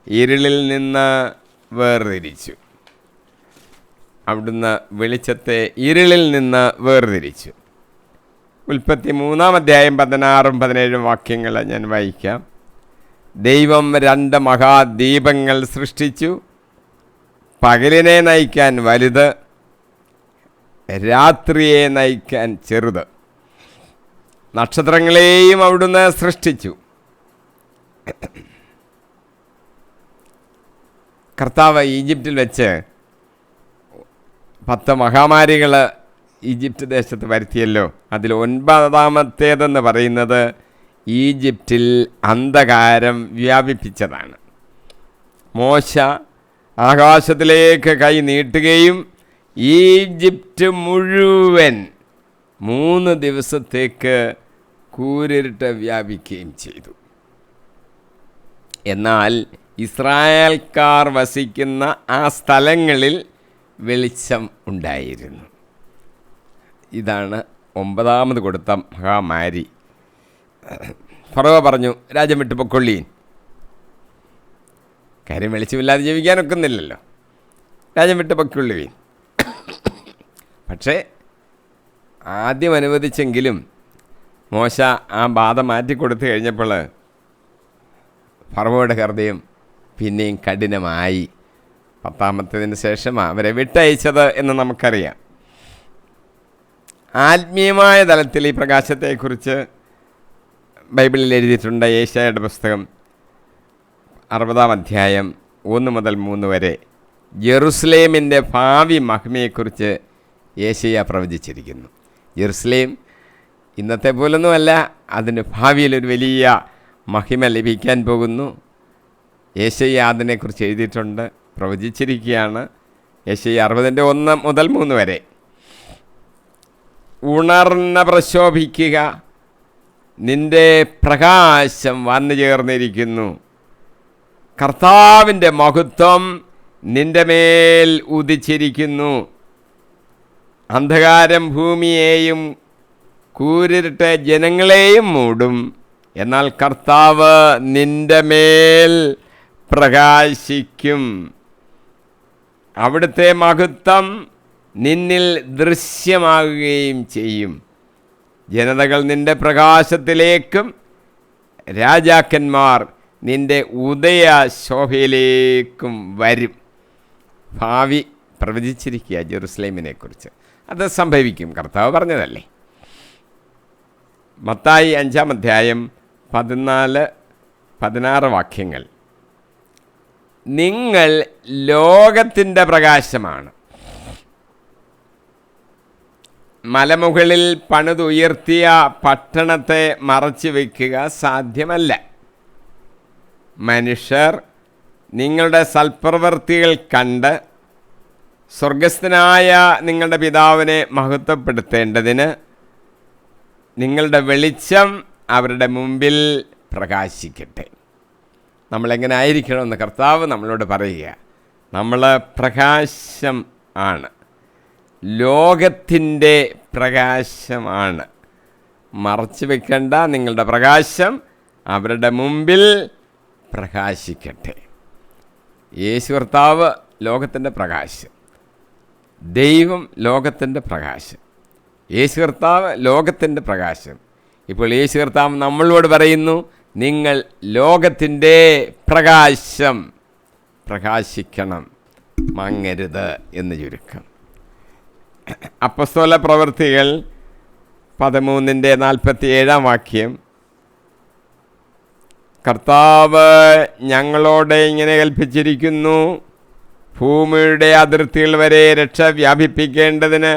S1: ഇരുളിൽ നിന്ന് വേർതിരിച്ചു. അവിടുന്ന് വെളിച്ചത്തെ ഇരുളിൽ നിന്ന് വേർതിരിച്ചു. ഉൽപ്പത്തി 3:16-17 വാക്യങ്ങൾ ഞാൻ വായിക്കാം. ദൈവം 2 മഹാദീപങ്ങൾ സൃഷ്ടിച്ചു. പകലിനെ നയിക്കാൻ വലുത്, രാത്രിയെ നയിക്കാൻ ചെറുത്. നക്ഷത്രങ്ങളെയും അവിടുന്ന് സൃഷ്ടിച്ചു. കർത്താവ് ഈജിപ്തിൽ വെച്ച് 10 മഹാമാരികൾ ഈജിപ്റ്റ് ദേശത്ത് വരുത്തിയല്ലോ. അതിൽ 9ാമത്തേതെന്ന് പറയുന്നത് ഈജിപ്തിൽ അന്ധകാരം വ്യാപിപ്പിച്ചതാണ്. മോശ ആകാശത്തിലേക്ക് കൈ നീട്ടുകയും ഈജിപ്റ്റ് മുഴുവൻ 3 ദിവസത്തേക്ക് കൂരിരുട്ട് വ്യാപിക്കുകയും ചെയ്തു. എന്നാൽ ഇസ്രായേൽക്കാർ വസിക്കുന്ന ആ സ്ഥലങ്ങളിൽ വെളിച്ചം ഉണ്ടായിരുന്നു. ഇതാണ് 9ാമത് കൊടുത്ത മഹാമാരി. ഫറവോ പറഞ്ഞു, രാജ്യം വിട്ടു പൊക്കൊള്ളീൻ. കാര്യം വെളിച്ചമില്ലാതെ ജീവിക്കാനൊക്കുന്നില്ലല്ലോ. രാജ്യം വിട്ട് പൊക്കൊള്ളുവീൻ. പക്ഷേ ആദ്യം അനുവദിച്ചെങ്കിലും മോശ ആ ബാധ മാറ്റിക്കൊടുത്തു കഴിഞ്ഞപ്പോൾ ഫറവോയുടെ ഹൃദയം പിന്നെയും കഠിനമായി. 10ാമത്തേതിന് ശേഷം അവരെ വിട്ടയച്ചത് എന്ന് നമുക്കറിയാം. ആത്മീയമായ തലത്തിൽ ഈ പ്രകാശത്തെക്കുറിച്ച് ബൈബിളിൽ എഴുതിയിട്ടുണ്ട്. യേശയ്യായുടെ പുസ്തകം 60-1-3 വരെ ജെറുസലേമിൻ്റെ ഭാവി മഹിമയെക്കുറിച്ച് യേശയ്യ പ്രവചിച്ചിരിക്കുന്നു. ജെറുസലേം ഇന്നത്തെ പോലൊന്നുമല്ല, അതിന് ഭാവിയിലൊരു വലിയ മഹിമ ലഭിക്കാൻ പോകുന്നു. യേശയ്യ അതിനെക്കുറിച്ച് എഴുതിയിട്ടുണ്ട്, പ്രവചിച്ചിരിക്കുകയാണ്. യേശയ്യ 60:1-3 വരെ. ഉണർന്ന് പ്രശോഭിക്കുക, നിന്റെ പ്രകാശം വന്നു ചേർന്നിരിക്കുന്നു. കർത്താവിൻ്റെ മഹത്വം നിന്റെ മേൽ ഉദിച്ചിരിക്കുന്നു. അന്ധകാരം ഭൂമിയെയും കൂരിരുട്ട് ജനങ്ങളെയും മൂടും. എന്നാൽ കർത്താവ് നിന്റെ മേൽ പ്രകാശിക്കും. അവിടുത്തെ മഹത്വം നിന്നിൽ ദൃശ്യമാകുകയും ചെയ്യും. ജനതകൾ നിന്റെ പ്രകാശത്തിലേക്കും രാജാക്കന്മാർ നിന്റെ ഉദയ ശോഭയിലേക്കും വരും. ഭാവി പ്രവചിച്ചിരിക്കുക ജെറുസലേമിനെക്കുറിച്ച്. അത് സംഭവിക്കും, കർത്താവ് പറഞ്ഞതല്ലേ. മത്തായി 5-14-16 വാക്യങ്ങൾ. നിങ്ങൾ ലോകത്തിൻ്റെ പ്രകാശമാണ്. മലമുകളിൽ പണിതുയർത്തിയ പട്ടണത്തെ മറച്ചു വയ്ക്കുക സാധ്യമല്ല. മനുഷ്യർ നിങ്ങളുടെ സൽപ്രവൃത്തികൾ കണ്ട് സ്വർഗസ്ഥനായ നിങ്ങളുടെ പിതാവിനെ മഹത്വപ്പെടുത്തേണ്ടതിന് നിങ്ങളുടെ വെളിച്ചം അവരുടെ മുമ്പിൽ പ്രകാശിക്കട്ടെ. നമ്മളെങ്ങനെ ആയിരിക്കണമെന്ന് കർത്താവ് നമ്മളോട് പറയുക. നമ്മൾ പ്രകാശം ആണ്, ലോകത്തിൻ്റെ പ്രകാശമാണ്. മറച്ചു വെക്കേണ്ട നിങ്ങളുടെ പ്രകാശം അവരുടെ മുമ്പിൽ പ്രകാശിക്കട്ടെ. യേശു കർത്താവ് ലോകത്തിൻ്റെ പ്രകാശം, ദൈവം ലോകത്തിൻ്റെ പ്രകാശം, യേശു കർത്താവ് ലോകത്തിൻ്റെ പ്രകാശം. ഇപ്പോൾ യേശു കർത്താവ് നമ്മളോട് പറയുന്നു, നിങ്ങൾ ലോകത്തിൻ്റെ പ്രകാശം, പ്രകാശിക്കണം, മങ്ങരുത് എന്ന് ചുരുക്കം. അപ്പസ്തോല പ്രവൃത്തികൾ 13:47 കർത്താവ് ഞങ്ങളോട് ഇങ്ങനെ കൽപ്പിച്ചിരിക്കുന്നു, ഭൂമിയുടെ അതിർത്തികൾ വരെ രക്ഷ വ്യാപിപ്പിക്കേണ്ടതിന്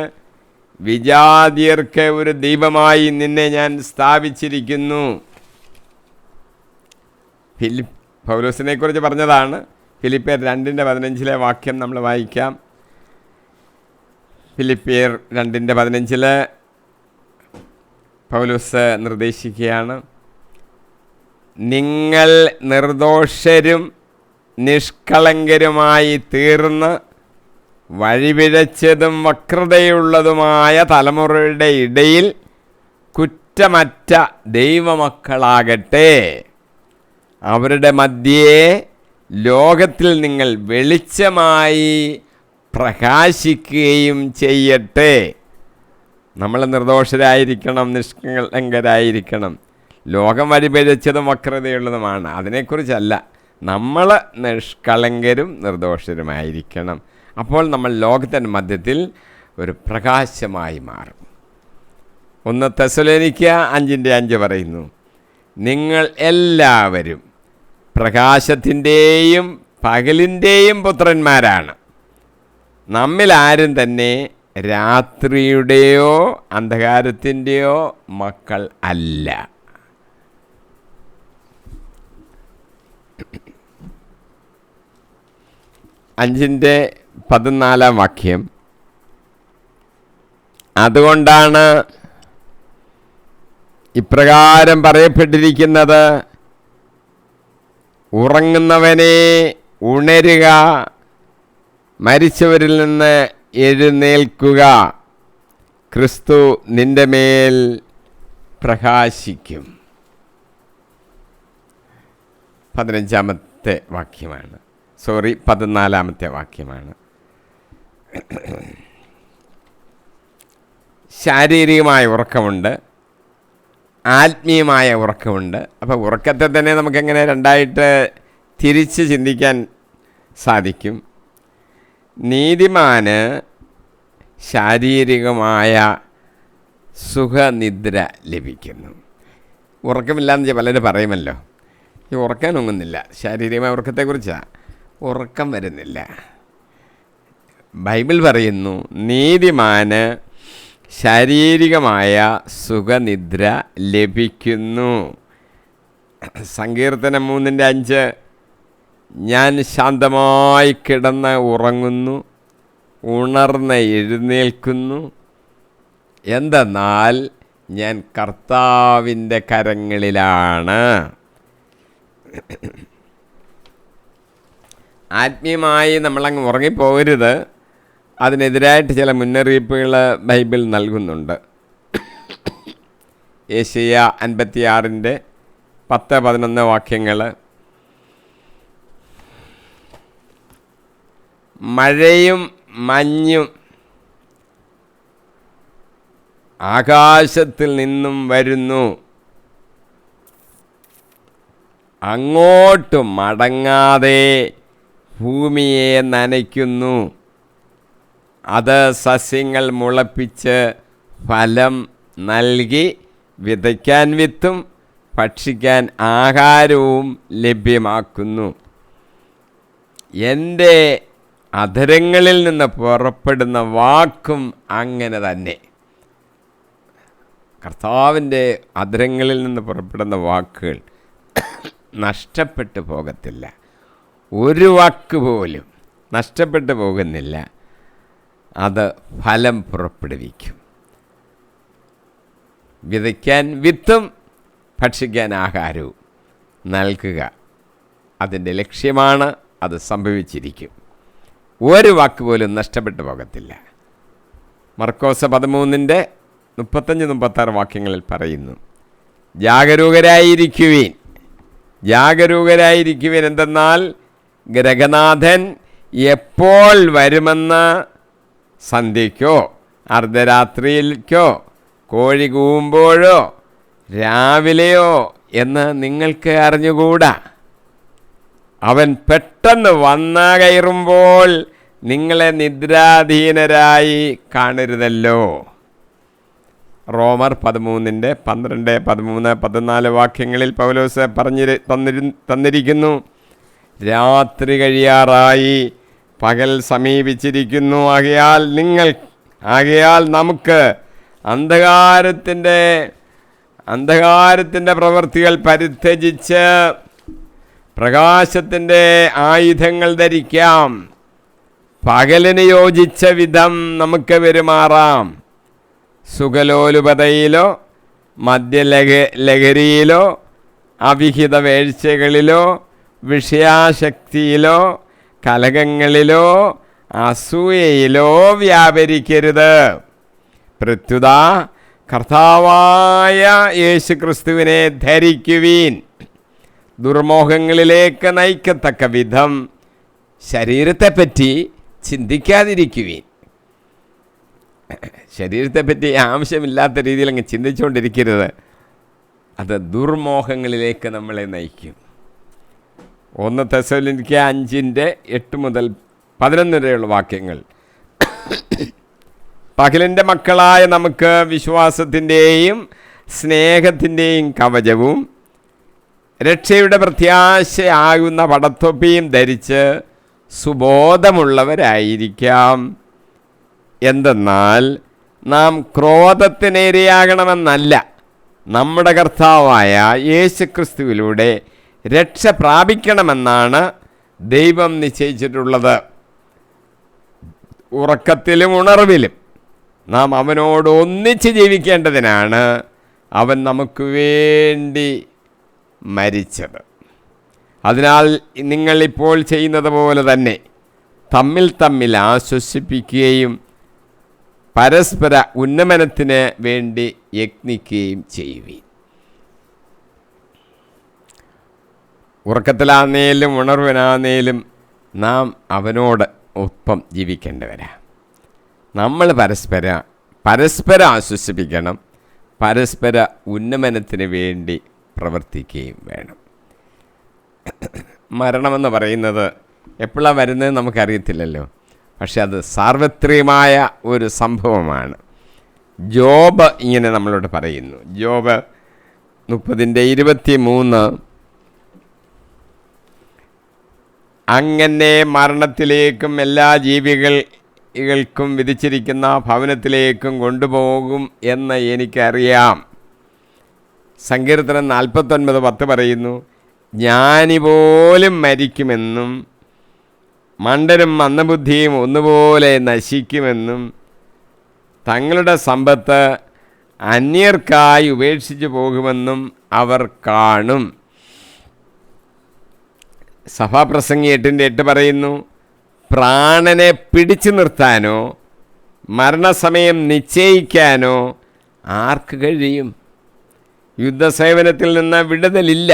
S1: വിജാതിയർക്ക് ഒരു ദീപമായി നിന്നെ ഞാൻ സ്ഥാപിച്ചിരിക്കുന്നു. പൗലോസിനെ കുറിച്ച് പറഞ്ഞതാണ്. ഫിലിപ്പിയർ 2:15 നമ്മൾ വായിക്കാം. ഫിലിപ്പിയർ 2:15 പൗലോസ് നിർദ്ദേശിക്കുകയാണ്, നിങ്ങൾ നിർദോഷരും നിഷ്കളങ്കരുമായി തീർന്ന് വഴിപിഴച്ചതും വക്രതയുള്ളതുമായ തലമുറയുടെ ഇടയിൽ കുറ്റമറ്റ ദൈവമക്കളാകട്ടെ. അവരുടെ മധ്യേ ലോകത്തിൽ നിങ്ങൾ വെളിച്ചമായി പ്രകാശിക്കുകയും ചെയ്യട്ടെ. നമ്മൾ നിർദോഷരായിരിക്കണം, നിഷ്കളങ്കരായിരിക്കണം. ലോകം വഴിപിഴച്ചതും വക്രതയുള്ളതുമാണ്, അതിനെക്കുറിച്ചല്ല. നമ്മൾ നിഷ്കളങ്കരും നിർദോഷരുമായിരിക്കണം. അപ്പോൾ നമ്മൾ ലോകത്തിൻ്റെ മധ്യത്തിൽ ഒരു പ്രകാശമായി മാറും. 1 തെസ്സലോനിക്ക 5:5 പറയുന്നു, നിങ്ങൾ എല്ലാവരും പ്രകാശത്തിൻ്റെയും പകലിൻ്റെയും പുത്രന്മാരാണ്. നമ്മിൽ ആരും തന്നെ രാത്രിയുടെയോ അന്ധകാരത്തിൻ്റെയോ മക്കൾ അല്ല. അഞ്ചിൻ്റെ 14 അതുകൊണ്ടാണ് ഇപ്രകാരം പറയപ്പെട്ടിരിക്കുന്നത്, ഉറങ്ങുന്നവനെ ഉണരുക, മരിച്ചവരിൽ നിന്ന് എഴുന്നേൽക്കുക, ക്രിസ്തു നിന്റെ മേൽ പ്രകാശിക്കും. 14 വാക്യമാണ്. ശാരീരികമായ ഉറക്കമുണ്ട്, ആത്മീയമായ ഉറക്കമുണ്ട്. അപ്പോൾ ഉറക്കത്തെ തന്നെ നമുക്കെങ്ങനെ രണ്ടായിട്ട് തിരിച്ച് ചിന്തിക്കാൻ സാധിക്കും. നീതിമാന് ശാരീരികമായ സുഖനിദ്ര ലഭിക്കുന്നു. ഉറക്കമില്ലാന്ന് പലരും പറയുമല്ലോ, ഈ ഉറക്കാനൊങ്ങുന്നില്ല. ശാരീരികമായ ഉറക്കത്തെക്കുറിച്ചാണ്, ഉറക്കം വരുന്നില്ല. ബൈബിൾ പറയുന്നു, നീതിമാന് ശാരീരികമായ സുഖനിദ്ര ലഭിക്കുന്നു. സങ്കീർത്തനം 3:5 ഞാൻ ശാന്തമായി കിടന്ന് ഉറങ്ങുന്നു, ഉണർന്ന് എഴുന്നേൽക്കുന്നു, എന്തെന്നാൽ ഞാൻ കർത്താവിൻ്റെ കരങ്ങളിലാണ്. ആത്മീയമായി നമ്മളങ്ങ് ഉറങ്ങിപ്പോകരുത്. അതിനെതിരായിട്ട് ചില മുന്നറിയിപ്പുകൾ ബൈബിൾ നൽകുന്നുണ്ട്. യെശയ്യാ 56:10-11 മഴയും മഞ്ഞും ആകാശത്തിൽ നിന്നും വരുന്നു, അങ്ങോട്ട് മടങ്ങാതെ ഭൂമിയെ നനയ്ക്കുന്നു. അത് സസ്യങ്ങൾ മുളപ്പിച്ച് ഫലം നൽകി വിതയ്ക്കാൻ വിത്തും ഭക്ഷിക്കാൻ ആഹാരവും ലഭ്യമാക്കുന്നു. എൻ്റെ അധരങ്ങളിൽ നിന്ന് പുറപ്പെടുന്ന വാക്കും അങ്ങനെ തന്നെ. കർത്താവിൻ്റെ അധരങ്ങളിൽ നിന്ന് പുറപ്പെടുന്ന വാക്കുകൾ നഷ്ടപ്പെട്ടു പോകത്തില്ല. ഒരു വാക്ക് പോലും നഷ്ടപ്പെട്ടു പോകുന്നില്ല. അത് ഫലം പുറപ്പെടുവിക്കും. വിതയ്ക്കാൻ വിത്തും ഭക്ഷിക്കാൻ ആഹാരവും നൽകുക അതിൻ്റെ ലക്ഷ്യമാണ്. അത് സംഭവിച്ചിരിക്കും. ഒരു വാക്ക് പോലും നഷ്ടപ്പെട്ടു പോകത്തില്ല. മർക്കോസ് 13:35-36 പറയുന്നു, ജാഗരൂകരായിരിക്കുവിൻ, ജാഗരൂകരായിരിക്കുവിൻ. എന്തെന്നാൽ ഗ്രഹനാഥൻ എപ്പോൾ വരുമെന്ന് സന്ധ്യയ്ക്കോ അർദ്ധരാത്രിയിലേക്കോ കോഴി കൂവുമ്പോഴോ രാവിലെയോ എന്ന് നിങ്ങൾക്ക് അറിഞ്ഞുകൂടാ. അവൻ പെട്ടെന്ന് വന്നു കയറുമ്പോൾ നിങ്ങളെ നിദ്രാധീനരായി കാണരുതല്ലോ. റോമർ 13:12, 13, 14 വാക്യങ്ങളിൽ പൗലോസ് തന്നിരിക്കുന്നു. രാത്രി കഴിയാറായി, പകൽ സമീപിച്ചിരിക്കുന്നു. ആകയാൽ നമുക്ക് അന്ധകാരത്തിൻ്റെ പ്രവൃത്തികൾ പരിത്യജിച്ച് പ്രകാശത്തിൻ്റെ ആയുധങ്ങൾ ധരിക്കാം. പകലിന് യോജിച്ച വിധം നമുക്ക് പെരുമാറാം. സുഖലോലുപതയിലോ മദ്യലഹരിയിലോ അവിഹിത വേഴ്ചകളിലോ വിഷയാശക്തിയിലോ കലഹങ്ങളിലോ അസൂയയിലോ വ്യാപരിക്കരുത്. പ്രത്യുത കർത്താവായ യേശുക്രിസ്തുവിനെ ധരിക്കുവീൻ. ദുർമോഹങ്ങളിലേക്ക് നയിക്കത്തക്ക വിധം ശരീരത്തെപ്പറ്റി ചിന്തിക്കാതിരിക്കുവീൻ. ശരീരത്തെപ്പറ്റി ആവശ്യമില്ലാത്ത രീതിയിൽ അങ്ങ് ചിന്തിച്ചുകൊണ്ടിരിക്കരുത്. അത് ദുർമോഹങ്ങളിലേക്ക് നമ്മളെ നയിക്കും. 1 തെസ്സലോനിക്ക 5:8-11 വരെയുള്ള വാക്യങ്ങൾ. പകലിൻ്റെ മക്കളായ നമുക്ക് വിശ്വാസത്തിൻ്റെയും സ്നേഹത്തിൻ്റെയും കവചവും രക്ഷയുടെ പ്രത്യാശയാകുന്ന പടത്തൊപ്പിയും ധരിച്ച് സുബോധമുള്ളവരായിരിക്കാം. എന്തെന്നാൽ നാം ക്രോധത്തിനിരയാകണമെന്നല്ല, നമ്മുടെ കർത്താവായ യേശുക്രിസ്തുവിലൂടെ രക്ഷ പ്രാപിക്കണമെന്നാണ് ദൈവം നിശ്ചയിച്ചിട്ടുള്ളത്. ഉറക്കത്തിലും ഉണർവിലും നാം അവനോട് ഒന്നിച്ച് ജീവിക്കേണ്ടതിനാണ് അവൻ നമുക്ക് വേണ്ടി മരിച്ചത്. അതിനാൽ നിങ്ങളിപ്പോൾ ചെയ്യുന്നത് പോലെ തന്നെ തമ്മിൽ ആശ്വസിപ്പിക്കുകയും പരസ്പര ഉന്നമനത്തിന് വേണ്ടി യത്നിക്കുകയും ചെയ്യുവീൻ. ഉറക്കത്തിലാന്നേലും ഉണർവിനാന്നേലും നാം അവനോട് ഒപ്പം ജീവിക്കേണ്ടവരാ. നമ്മൾ പരസ്പരം ആശ്വസിപ്പിക്കണം, പരസ്പര ഉന്നമനത്തിന് വേണ്ടി പ്രവർത്തിക്കുകയും വേണം. മരണമെന്ന് പറയുന്നത് എപ്പോഴാണ് വരുന്നത് നമുക്കറിയത്തില്ലല്ലോ, പക്ഷെ അത് സാർവത്രികമായ ഒരു സംഭവമാണ്. ജോബ് ഇങ്ങനെ നമ്മളോട് പറയുന്നു. ജോബ് 30:23 അങ്ങനെ മരണത്തിലേക്കും എല്ലാ ജീവികൾക്കും വിധിച്ചിരിക്കുന്ന ഭവനത്തിലേക്കും കൊണ്ടുപോകും എന്ന് എനിക്കറിയാം. സങ്കീർത്തനം 49:10 പറയുന്നു, ജ്ഞാനി പോലും മരിക്കുമെന്നും മണ്ടനും മന്ദബുദ്ധിയും ഒന്നുപോലെ നശിക്കുമെന്നും തങ്ങളുടെ സമ്പത്ത് അന്യർക്കായി ഉപേക്ഷിച്ചു പോകുമെന്നും അവർ കാണും. സഭാപ്രസംഗി 8:8 പറയുന്നു, പ്രാണനെ പിടിച്ചു നിർത്താനോ മരണസമയം നിശ്ചയിക്കാനോ ആർക്ക് കഴിയും? യുദ്ധസേവനത്തിൽ നിന്ന് വിടുതലില്ല.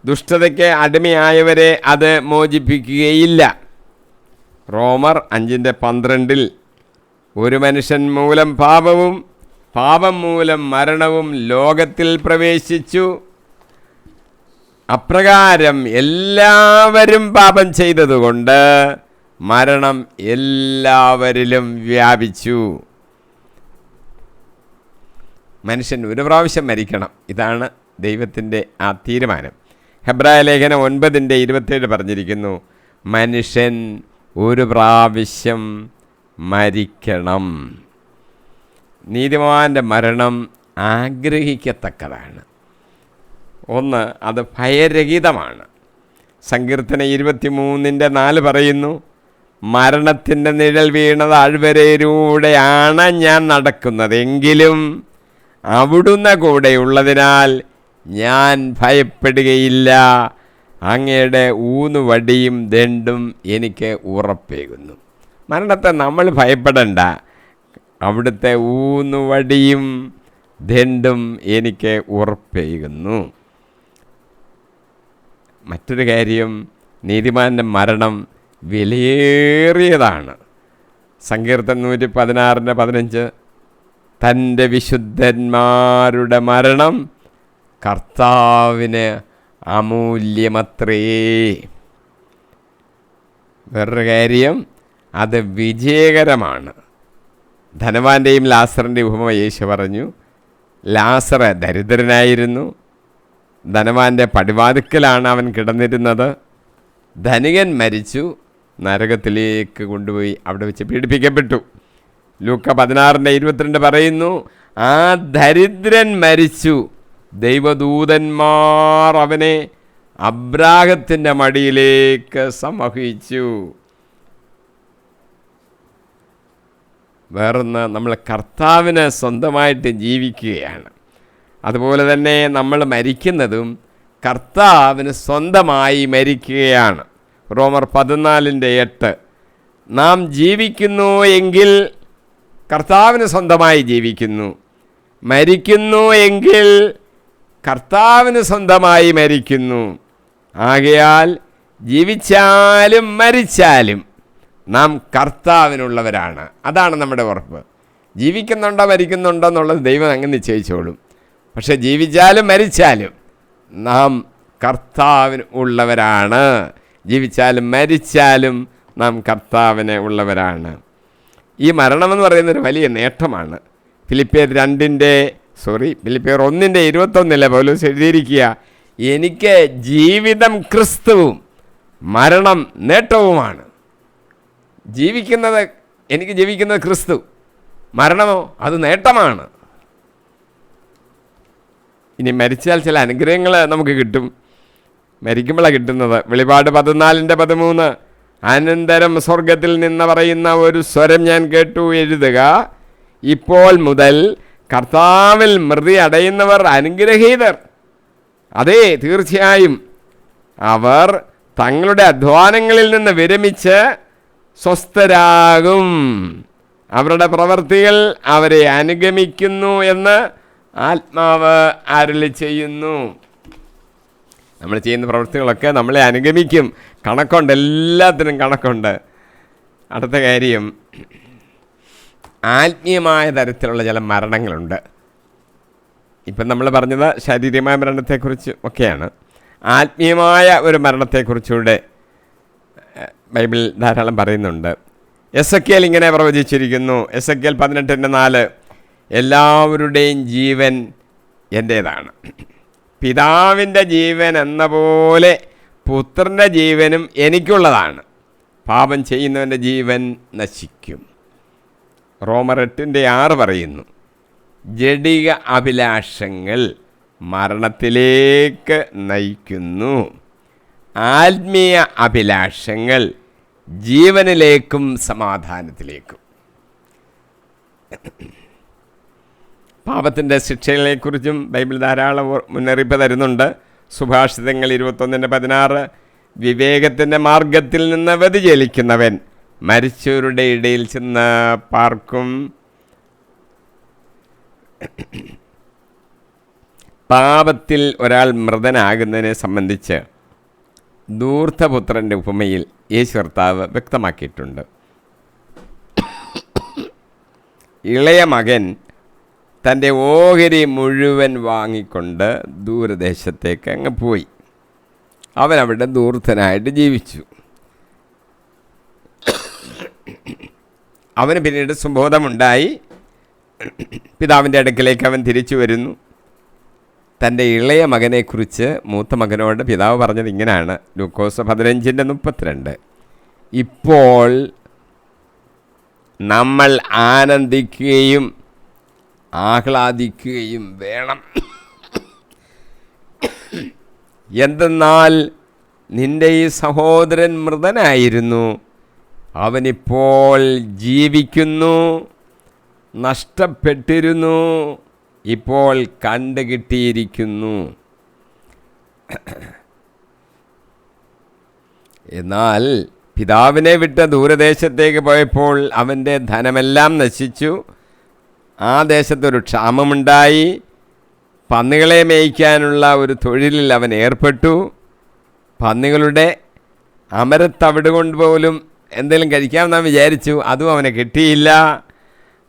S1: ദുഷ്ടതയ്ക്ക് അടിമയായവരെ അത് മോചിപ്പിക്കുകയില്ല. റോമർ 5:12 ഒരു മനുഷ്യൻ മൂലം പാപവും പാപം മൂലം മരണവും ലോകത്തിൽ പ്രവേശിച്ചു. അപ്രകാരം എല്ലാവരും പാപം ചെയ്തതുകൊണ്ട് മരണം എല്ലാവരിലും വ്യാപിച്ചു. മനുഷ്യൻ ഒരു പ്രാവശ്യം മരിക്കണം. ഇതാണ് ദൈവത്തിൻ്റെ ആ തീരുമാനം. ഹെബ്രായ ലേഖനം 9:27 പറഞ്ഞിരിക്കുന്നു, മനുഷ്യൻ ഒരു പ്രാവശ്യം മരിക്കണം. നീതിമാൻ്റെ മരണം ആഗ്രഹിക്കത്തക്കതാണ്. ഒന്ന്, അത് ഭയരഹിതമാണ്. സങ്കീർത്തനം 23:4 പറയുന്നു, മരണത്തിൻ്റെ നിഴൽ വീണ താഴ്വരയിലൂടെയാണ് ഞാൻ നടക്കുന്നതെങ്കിലും അവിടുന്ന് കൂടെയുള്ളതിനാൽ ഞാൻ ഭയപ്പെടുകയില്ല. അങ്ങയുടെ ഊന്നുവടിയും ദണ്ഡും എനിക്ക് ഉറപ്പേകുന്നു. മരണത്തെ നമ്മൾ ഭയപ്പെടണ്ട, അവിടുത്തെ ഊന്നുവടിയും ദണ്ഡും എനിക്ക് ഉറപ്പേകുന്നു. മറ്റൊരു കാര്യം, നീതിമാൻ്റെ മരണം വിലയേറിയതാണ്. സങ്കീർത്തനം 116:15 തൻ്റെ വിശുദ്ധന്മാരുടെ മരണം കർത്താവിന് അമൂല്യമത്രേ. വേറൊരു കാര്യം, അത് വിജയകരമാണ്. ധനവാന്റെയും ലാസറിൻ്റെയും ഉപമ യേശു പറഞ്ഞു. ലാസർ ദരിദ്രനായിരുന്നു, ധനവാന്റെ പടിവാതിക്കലാണ് അവൻ കിടന്നിരുന്നത്. ധനികൻ മരിച്ചു, നരകത്തിലേക്ക് കൊണ്ടുപോയി അവിടെ വെച്ച് പീഡിപ്പിക്കപ്പെട്ടു. ലൂക്ക 16:22 പറയുന്നു, ആ ദരിദ്രൻ മരിച്ചു, ദൈവദൂതന്മാർ അവനെ അബ്രാഹത്തിൻ്റെ മടിയിലേക്ക് സമർപ്പിച്ചു. വേറൊന്ന്, നമ്മൾ കർത്താവിന് സ്വന്തമായിട്ട് ജീവിക്കുകയാണ്. അതുപോലെ തന്നെ നമ്മൾ മരിക്കുന്നതും കർത്താവിന് സ്വന്തമായി മരിക്കുകയാണ്. റോമർ 14:8 നാം ജീവിക്കുന്നു എങ്കിൽ കർത്താവിന് സ്വന്തമായി ജീവിക്കുന്നു, മരിക്കുന്നു എങ്കിൽ കർത്താവിന് സ്വന്തമായി മരിക്കുന്നു. ആകയാൽ ജീവിച്ചാലും മരിച്ചാലും നാം കർത്താവിനുള്ളവരാണ്. അതാണ് നമ്മുടെ ഉറപ്പ്. ജീവിക്കുന്നുണ്ടോ മരിക്കുന്നുണ്ടോ എന്നുള്ളത് ദൈവം അങ്ങ് നിശ്ചയിച്ചോളും. പക്ഷെ ജീവിച്ചാലും മരിച്ചാലും നാം കർത്താവിന് ഉള്ളവരാണ്. ജീവിച്ചാലും മരിച്ചാലും നാം കർത്താവിന് ഉള്ളവരാണ്. ഈ മരണമെന്ന് പറയുന്നൊരു വലിയ നേട്ടമാണ്. ഫിലിപ്പിയർ 1:21 പൗലോസ് എഴുതിയിരിക്കുക, എനിക്ക് ജീവിതം ക്രിസ്തുവും മരണം നേട്ടവുമാണ്. എനിക്ക് ജീവിക്കുന്നത് ക്രിസ്തു, മരണമോ അത് നേട്ടമാണ്. ഇനി മരിച്ചാൽ ചില അനുഗ്രഹങ്ങൾ നമുക്ക് കിട്ടും. മരിക്കുമ്പോഴാണ് കിട്ടുന്നത്. വെളിപാട് 14:13 അനന്തരം സ്വർഗത്തിൽ നിന്ന് പറയുന്ന ഒരു സ്വരം ഞാൻ കേട്ടു, എഴുതുക, ഇപ്പോൾ മുതൽ കർത്താവിൽ മൃതി അടയുന്നവർ അനുഗ്രഹീതർ. അതെ, തീർച്ചയായും അവർ തങ്ങളുടെ അധ്വാനങ്ങളിൽ നിന്ന് വിരമിച്ച് സ്വസ്ഥരാകും. അവരുടെ പ്രവൃത്തികൾ അവരെ അനുഗമിക്കുന്നു എന്ന് ആത്മാവ് അരുളി ചെയ്യുന്നു. നമ്മൾ ചെയ്യുന്ന പ്രവൃത്തികളൊക്കെ നമ്മളെ അനുഗമിക്കും. കണക്കുണ്ട്, എല്ലാത്തിനും കണക്കുണ്ട്. അടുത്ത കാര്യം, ആത്മീയമായ തരത്തിലുള്ള ചില മരണങ്ങളുണ്ട്. ഇപ്പം നമ്മൾ പറഞ്ഞത് ശാരീരികമായ മരണത്തെക്കുറിച്ച് ഒക്കെയാണ്. ആത്മീയമായ ഒരു മരണത്തെക്കുറിച്ചുകൂടെ ബൈബിൾ ധാരാളം പറയുന്നുണ്ട്. എസെക്കിയേൽ ഇങ്ങനെ പ്രവചിച്ചിരിക്കുന്നു. എസെക്കിയേൽ 18:4 എല്ലാവരുടെയും ജീവൻ എൻ്റേതാണ്, പിതാവിൻ്റെ ജീവൻ എന്ന പോലെ പുത്രൻ്റെ ജീവനും എനിക്കുള്ളതാണ്. പാപം ചെയ്യുന്നവൻ്റെ ജീവൻ നശിക്കും. റോമർ 8:6 പറയുന്നു, ജഡിക അഭിലാഷങ്ങൾ മരണത്തിലേക്ക് നയിക്കുന്നു, ആത്മീയ അഭിലാഷങ്ങൾ ജീവനിലേക്കും സമാധാനത്തിലേക്കും. പാപത്തിൻ്റെ ശിക്ഷകളെക്കുറിച്ചും ബൈബിൾ ധാരാളം മുന്നറിയിപ്പ് തരുന്നുണ്ട്. സുഭാഷിതങ്ങൾ 21:16 വിവേകത്തിൻ്റെ മാർഗത്തിൽ നിന്ന് വ്യതിചലിക്കുന്നവൻ മരിച്ചവരുടെ ഇടയിൽ ചെന്ന് പാർക്കും. പാപത്തിൽ ഒരാൾ മൃതനാകുന്നതിനെ സംബന്ധിച്ച് ധൂർത്തപുത്രൻ്റെ ഉപമയിൽ യേശു കർത്താവ് വ്യക്തമാക്കിയിട്ടുണ്ട്. ഇളയ മകൻ തൻ്റെ ഓഹരി മുഴുവൻ വാങ്ങിക്കൊണ്ട് ദൂരദേശത്തേക്ക് അങ്ങ് പോയി. അവനവിടെ ധൂർത്തനായിട്ട് ജീവിച്ചു. അവന് പിന്നീട് സുബോധമുണ്ടായി. പിതാവിൻ്റെ അടുക്കലേക്ക് അവൻ തിരിച്ചു വരുന്നു. തൻ്റെ ഇളയ മകനെക്കുറിച്ച് മൂത്ത മകനോട് പിതാവ് പറഞ്ഞത് ഇങ്ങനെയാണ്. ലൂക്കോസ് 15:32 ഇപ്പോൾ നമ്മൾ ആനന്ദിക്കുകയും ആഹ്ലാദിക്കുകയും വേണം, എന്തെന്നാൽ നിൻ്റെ ഈ സഹോദരൻ മൃതനായിരുന്നു, അവനിപ്പോൾ ജീവിക്കുന്നു, നഷ്ടപ്പെട്ടിരുന്നു, ഇപ്പോൾ കണ്ടുകിട്ടിയിരിക്കുന്നു. എന്നാൽ പിതാവിനെ വിട്ട് ദൂരദേശത്തേക്ക് പോയപ്പോൾ അവൻ്റെ ധനമെല്ലാം നശിച്ചു. ആ ദേശത്തൊരു ക്ഷാമമുണ്ടായി. പന്നികളെ മേയ്ക്കാനുള്ള ഒരു തൊഴിലിൽ അവൻ ഏർപ്പെട്ടു. പന്നികളുടെ അമരത്തവിട് കൊണ്ട് പോലും എന്തെങ്കിലും കഴിക്കാമെന്നാണ് വിചാരിച്ചു. അതും അവനെ കിട്ടിയില്ല.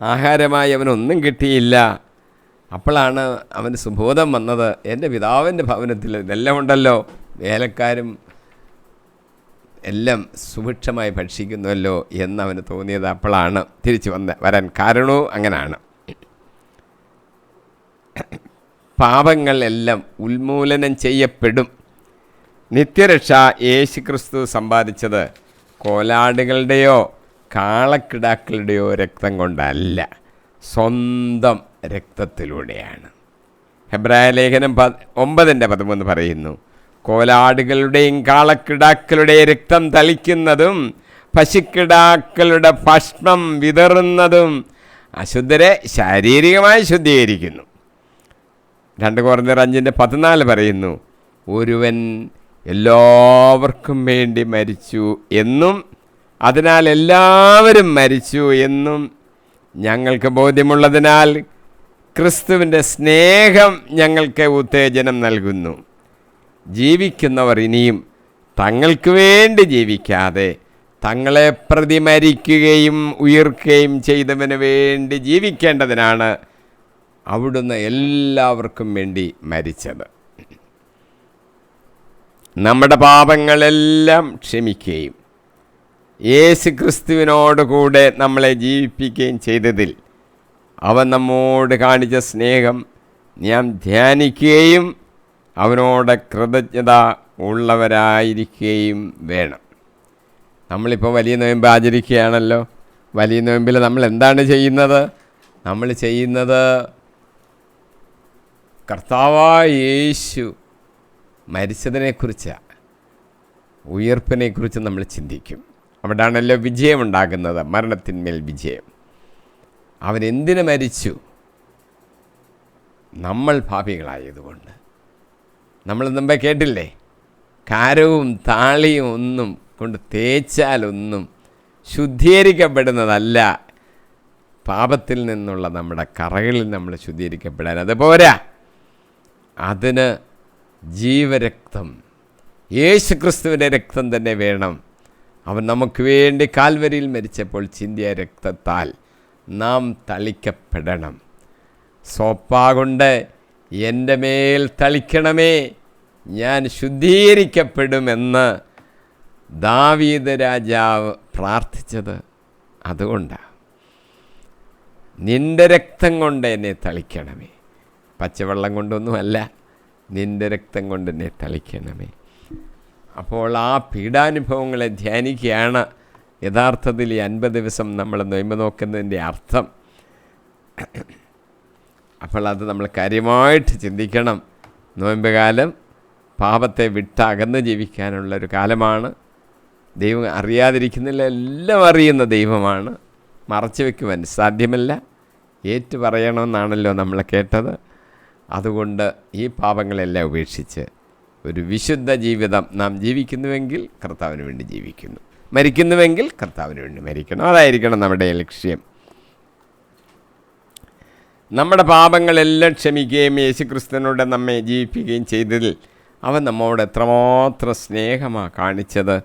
S1: ആഹാരമായി അവനൊന്നും കിട്ടിയില്ല. അപ്പോഴാണ് അവന് സുബോധം വന്നത്, എൻ്റെ പിതാവിൻ്റെ ഭവനത്തിൽ ഇതെല്ലാം ഉണ്ടല്ലോ, വേലക്കാരും എല്ലാം സുഭിക്ഷമായി ഭക്ഷിക്കുന്നുവല്ലോ എന്നവന് തോന്നിയത് അപ്പോഴാണ് തിരിച്ചു വരാൻ കാരണവും അങ്ങനെയാണ്. പാപങ്ങളെല്ലാം ഉന്മൂലനം ചെയ്യപ്പെടും. നിത്യരക്ഷ യേശുക്രിസ്തു സമ്പാദിച്ചത് കോലാടുകളുടെയോ കാളക്കിടാക്കളുടെയോ രക്തം കൊണ്ടല്ല, സ്വന്തം രക്തത്തിലൂടെയാണ്. ഹെബ്രായ ലേഖനം 9:13 പറയുന്നു, കോലാടുകളുടെയും കാളക്കിടാക്കളുടെയും രക്തം തളിക്കുന്നതും പശുക്കിടാക്കളുടെ ഭക്ഷണം വിതറുന്നതും അശുദ്ധരെ ശാരീരികമായി ശുദ്ധീകരിക്കുന്നു. 2 കൊരിന്ത്യർ 5:14 പറയുന്നു, ഒരുവൻ എല്ലാവർക്കും വേണ്ടി മരിച്ചു എന്നും അതിനാൽ എല്ലാവരും മരിച്ചു എന്നും ഞങ്ങൾക്ക് ബോധ്യമുള്ളതിനാൽ ക്രിസ്തുവിൻ്റെ സ്നേഹം ഞങ്ങൾക്ക് ഉത്തേജനം നൽകുന്നു. ജീവിക്കുന്നവർ ഇനിയും തങ്ങൾക്ക് വേണ്ടി ജീവിക്കാതെ തങ്ങളെ പ്രതി മരിക്കുകയും ഉയർക്കുകയും ചെയ്തവന് വേണ്ടി ജീവിക്കേണ്ടതിനാണ് അവിടുന്ന് എല്ലാവർക്കും വേണ്ടി മരിച്ചത്. നമ്മുടെ പാപങ്ങളെല്ലാം ക്ഷമിക്കുകയും യേശു ക്രിസ്തുവിനോടുകൂടെ നമ്മളെ ജീവിപ്പിക്കുകയും ചെയ്തതിൽ അവൻ നമ്മോട് കാണിച്ച സ്നേഹം നാം ധ്യാനിക്കുകയും അവനോട് കൃതജ്ഞത ഉള്ളവരായിരിക്കുകയും വേണം. നമ്മളിപ്പോൾ വലിയ നോയമ്പ് ആചരിക്കുകയാണല്ലോ. വലിയ നോയമ്പിൽ നമ്മൾ എന്താണ് ചെയ്യുന്നത്? നമ്മൾ ചെയ്യുന്നത് കർത്താവായ യേശു മരിച്ചതിനെക്കുറിച്ചാണ്, ഉയർപ്പിനെക്കുറിച്ച് നമ്മൾ ചിന്തിക്കും. അവിടെയാണല്ലോ വിജയമുണ്ടാകുന്നത്, മരണത്തിന്മേൽ വിജയം. അവൻ എന്തിനു മരിച്ചു? നമ്മൾ പാപികളായതുകൊണ്ട്. നമ്മൾ മുമ്പേ കേട്ടില്ലേ, കാരവും താളിയും ഒന്നും കൊണ്ട് തേച്ചാലൊന്നും ശുദ്ധീകരിക്കപ്പെടുന്നതല്ല പാപത്തിൽ നിന്നുള്ള നമ്മുടെ കറകളിൽ നമ്മൾ ശുദ്ധീകരിക്കപ്പെടാൻ. അതുപോരാ, അതിന് ജീവരക്തം, യേശു ക്രിസ്തുവിൻ്റെ രക്തം തന്നെ വേണം. അവൻ നമുക്ക് വേണ്ടി കാൽവരിയിൽ മരിച്ചപ്പോൾ ചിന്തിയ രക്തത്താൽ നാം തളിക്കപ്പെടണം. സോപ്പാകൊണ്ട് എൻ്റെ മേൽ തളിക്കണമേ, ഞാൻ ശുദ്ധീകരിക്കപ്പെടുമെന്ന് ദാവീദ് രാജാവ് പ്രാർത്ഥിച്ചത് അതുകൊണ്ടാണ്. നിൻ്റെ രക്തം കൊണ്ട് എന്നെ തളിക്കണമേ, പച്ചവെള്ളം കൊണ്ടൊന്നുമല്ല, നിൻ്റെ രക്തം കൊണ്ട് എന്നെ തളിക്കണമേ. അപ്പോൾ ആ പീഡാനുഭവങ്ങളെ ധ്യാനിക്കുകയാണ് യഥാർത്ഥത്തിൽ ഈ 50 ദിവസം നമ്മൾ നൊയമ്പ് നോക്കുന്നതിൻ്റെ അർത്ഥം. അപ്പോൾ അത് നമ്മൾ കാര്യമായിട്ട് ചിന്തിക്കണം. നൊയമ്പ് കാലം പാപത്തെ വിട്ടകന്ന് ജീവിക്കാനുള്ളൊരു കാലമാണ്. ദൈവം അറിയാതിരിക്കുന്നില്ല, എല്ലാം അറിയുന്ന ദൈവമാണ്. മറച്ചു വയ്ക്കുവാൻ സാധ്യമല്ല. ഏറ്റു പറയണമെന്നാണല്ലോ നമ്മൾ കേട്ടത്. അതുകൊണ്ട് ഈ പാപങ്ങളെല്ലാം ഉപേക്ഷിച്ച് ഒരു വിശുദ്ധ ജീവിതം നാം ജീവിക്കുന്നുവെങ്കിൽ കർത്താവിന് വേണ്ടി ജീവിക്കുന്നു, മരിക്കുന്നുവെങ്കിൽ കർത്താവിന് വേണ്ടി മരിക്കണം. അതായിരിക്കണം നമ്മുടെ ലക്ഷ്യം. നമ്മുടെ പാപങ്ങളെല്ലാം ക്ഷമിക്കുകയും യേശുക്രിസ്തുവിനോട് നമ്മെ ജീവിപ്പിക്കുകയും ചെയ്തതിൽ അവൻ നമ്മോട് എത്രമാത്രം സ്നേഹമാണ് കാണിച്ചത്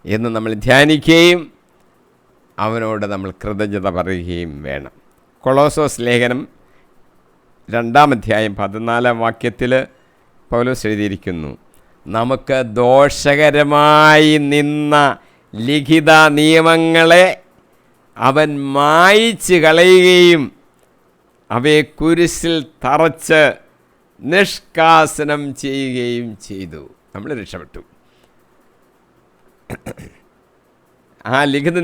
S1: എന്ന് നമ്മൾ ധ്യാനിക്കുകയും അവനോട് നമ്മൾ കൃതജ്ഞത പറയുകയും വേണം. കൊളോസോസ് ലേഖനം 2:14 പൗലോസ് എഴുതിയിരിക്കുന്നു, നമുക്ക് ദോഷകരമായി നിന്ന ലിഖിത നിയമങ്ങളെ അവൻ മായിച്ച് കളയുകയും അവയെ കുരിശിൽ തറച്ച് നിഷ്കാസനം ചെയ്യുകയും ചെയ്തു. നമ്മൾ രക്ഷപ്പെട്ടു. ആ ലിഖിത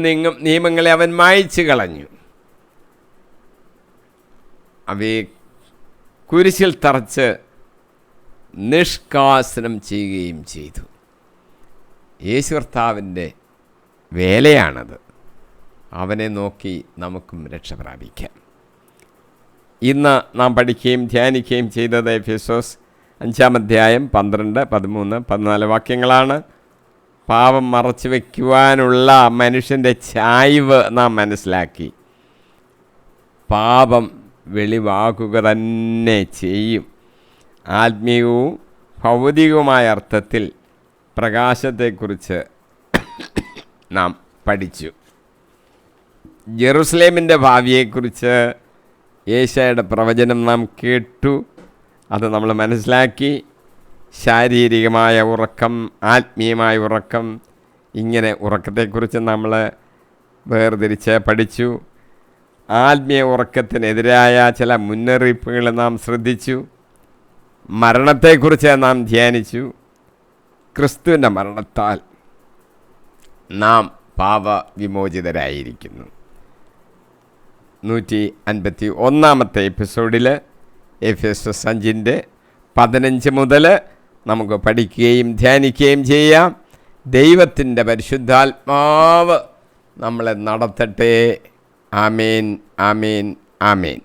S1: നിയമങ്ങളെ അവൻ മായിച്ച് കളഞ്ഞു, അവയെ കുരിശിൽ തറച്ച് നിഷ്കാസനം ചെയ്യുകയും ചെയ്തു. യേശു കർത്താവിൻ്റെ വേലയാണത്. അവനെ നോക്കി നമുക്കും രക്ഷ പ്രാപിക്കാം. ഇന്ന് നാം പഠിക്കുകയും ധ്യാനിക്കുകയും ചെയ്തത് എഫെസോസ് 5:12, 13, 14 വാക്യങ്ങളാണ്. പാപം മറച്ചു വയ്ക്കുവാനുള്ള മനുഷ്യൻ്റെ ചായ്വ് നാം മനസ്സിലാക്കി. പാപം വെളിവാക്കുക തന്നെ ചെയ്യും. ആത്മീയവും ഭൗതികവുമായ അർത്ഥത്തിൽ പ്രകാശത്തെക്കുറിച്ച് നാം പഠിച്ചു. ജെറുസലേമിൻ്റെ ഭാവിയെക്കുറിച്ച് യേശയ്യായുടെ പ്രവചനം നാം കേട്ടു. അത് നമ്മൾ മനസ്സിലാക്കി. ശാരീരികമായ ഉറക്കം, ആത്മീയമായ ഉറക്കം, ഇങ്ങനെ ഉറക്കത്തെക്കുറിച്ച് നമ്മൾ വേർതിരിച്ച് പഠിച്ചു. ആത്മീയ ഉറക്കത്തിനെതിരായ ചില മുന്നറിയിപ്പുകൾ നാം ശ്രദ്ധിച്ചു. മരണത്തെക്കുറിച്ച് നാം ധ്യാനിച്ചു. ക്രിസ്തുവിൻ്റെ മരണത്താൽ നാം പാപവിമോചിതരായിരിക്കുന്നു. 151 എപ്പിസോഡിൽ എഫെസസ് 5:15 മുതൽ നമുക്ക് പഠിക്കുകയും ധ്യാനിക്കുകയും ചെയ്യാം. ദൈവത്തിൻ്റെ പരിശുദ്ധാത്മാവ് നമ്മളെ നടത്തട്ടെ. ആമേൻ, ആമേൻ, ആമേൻ.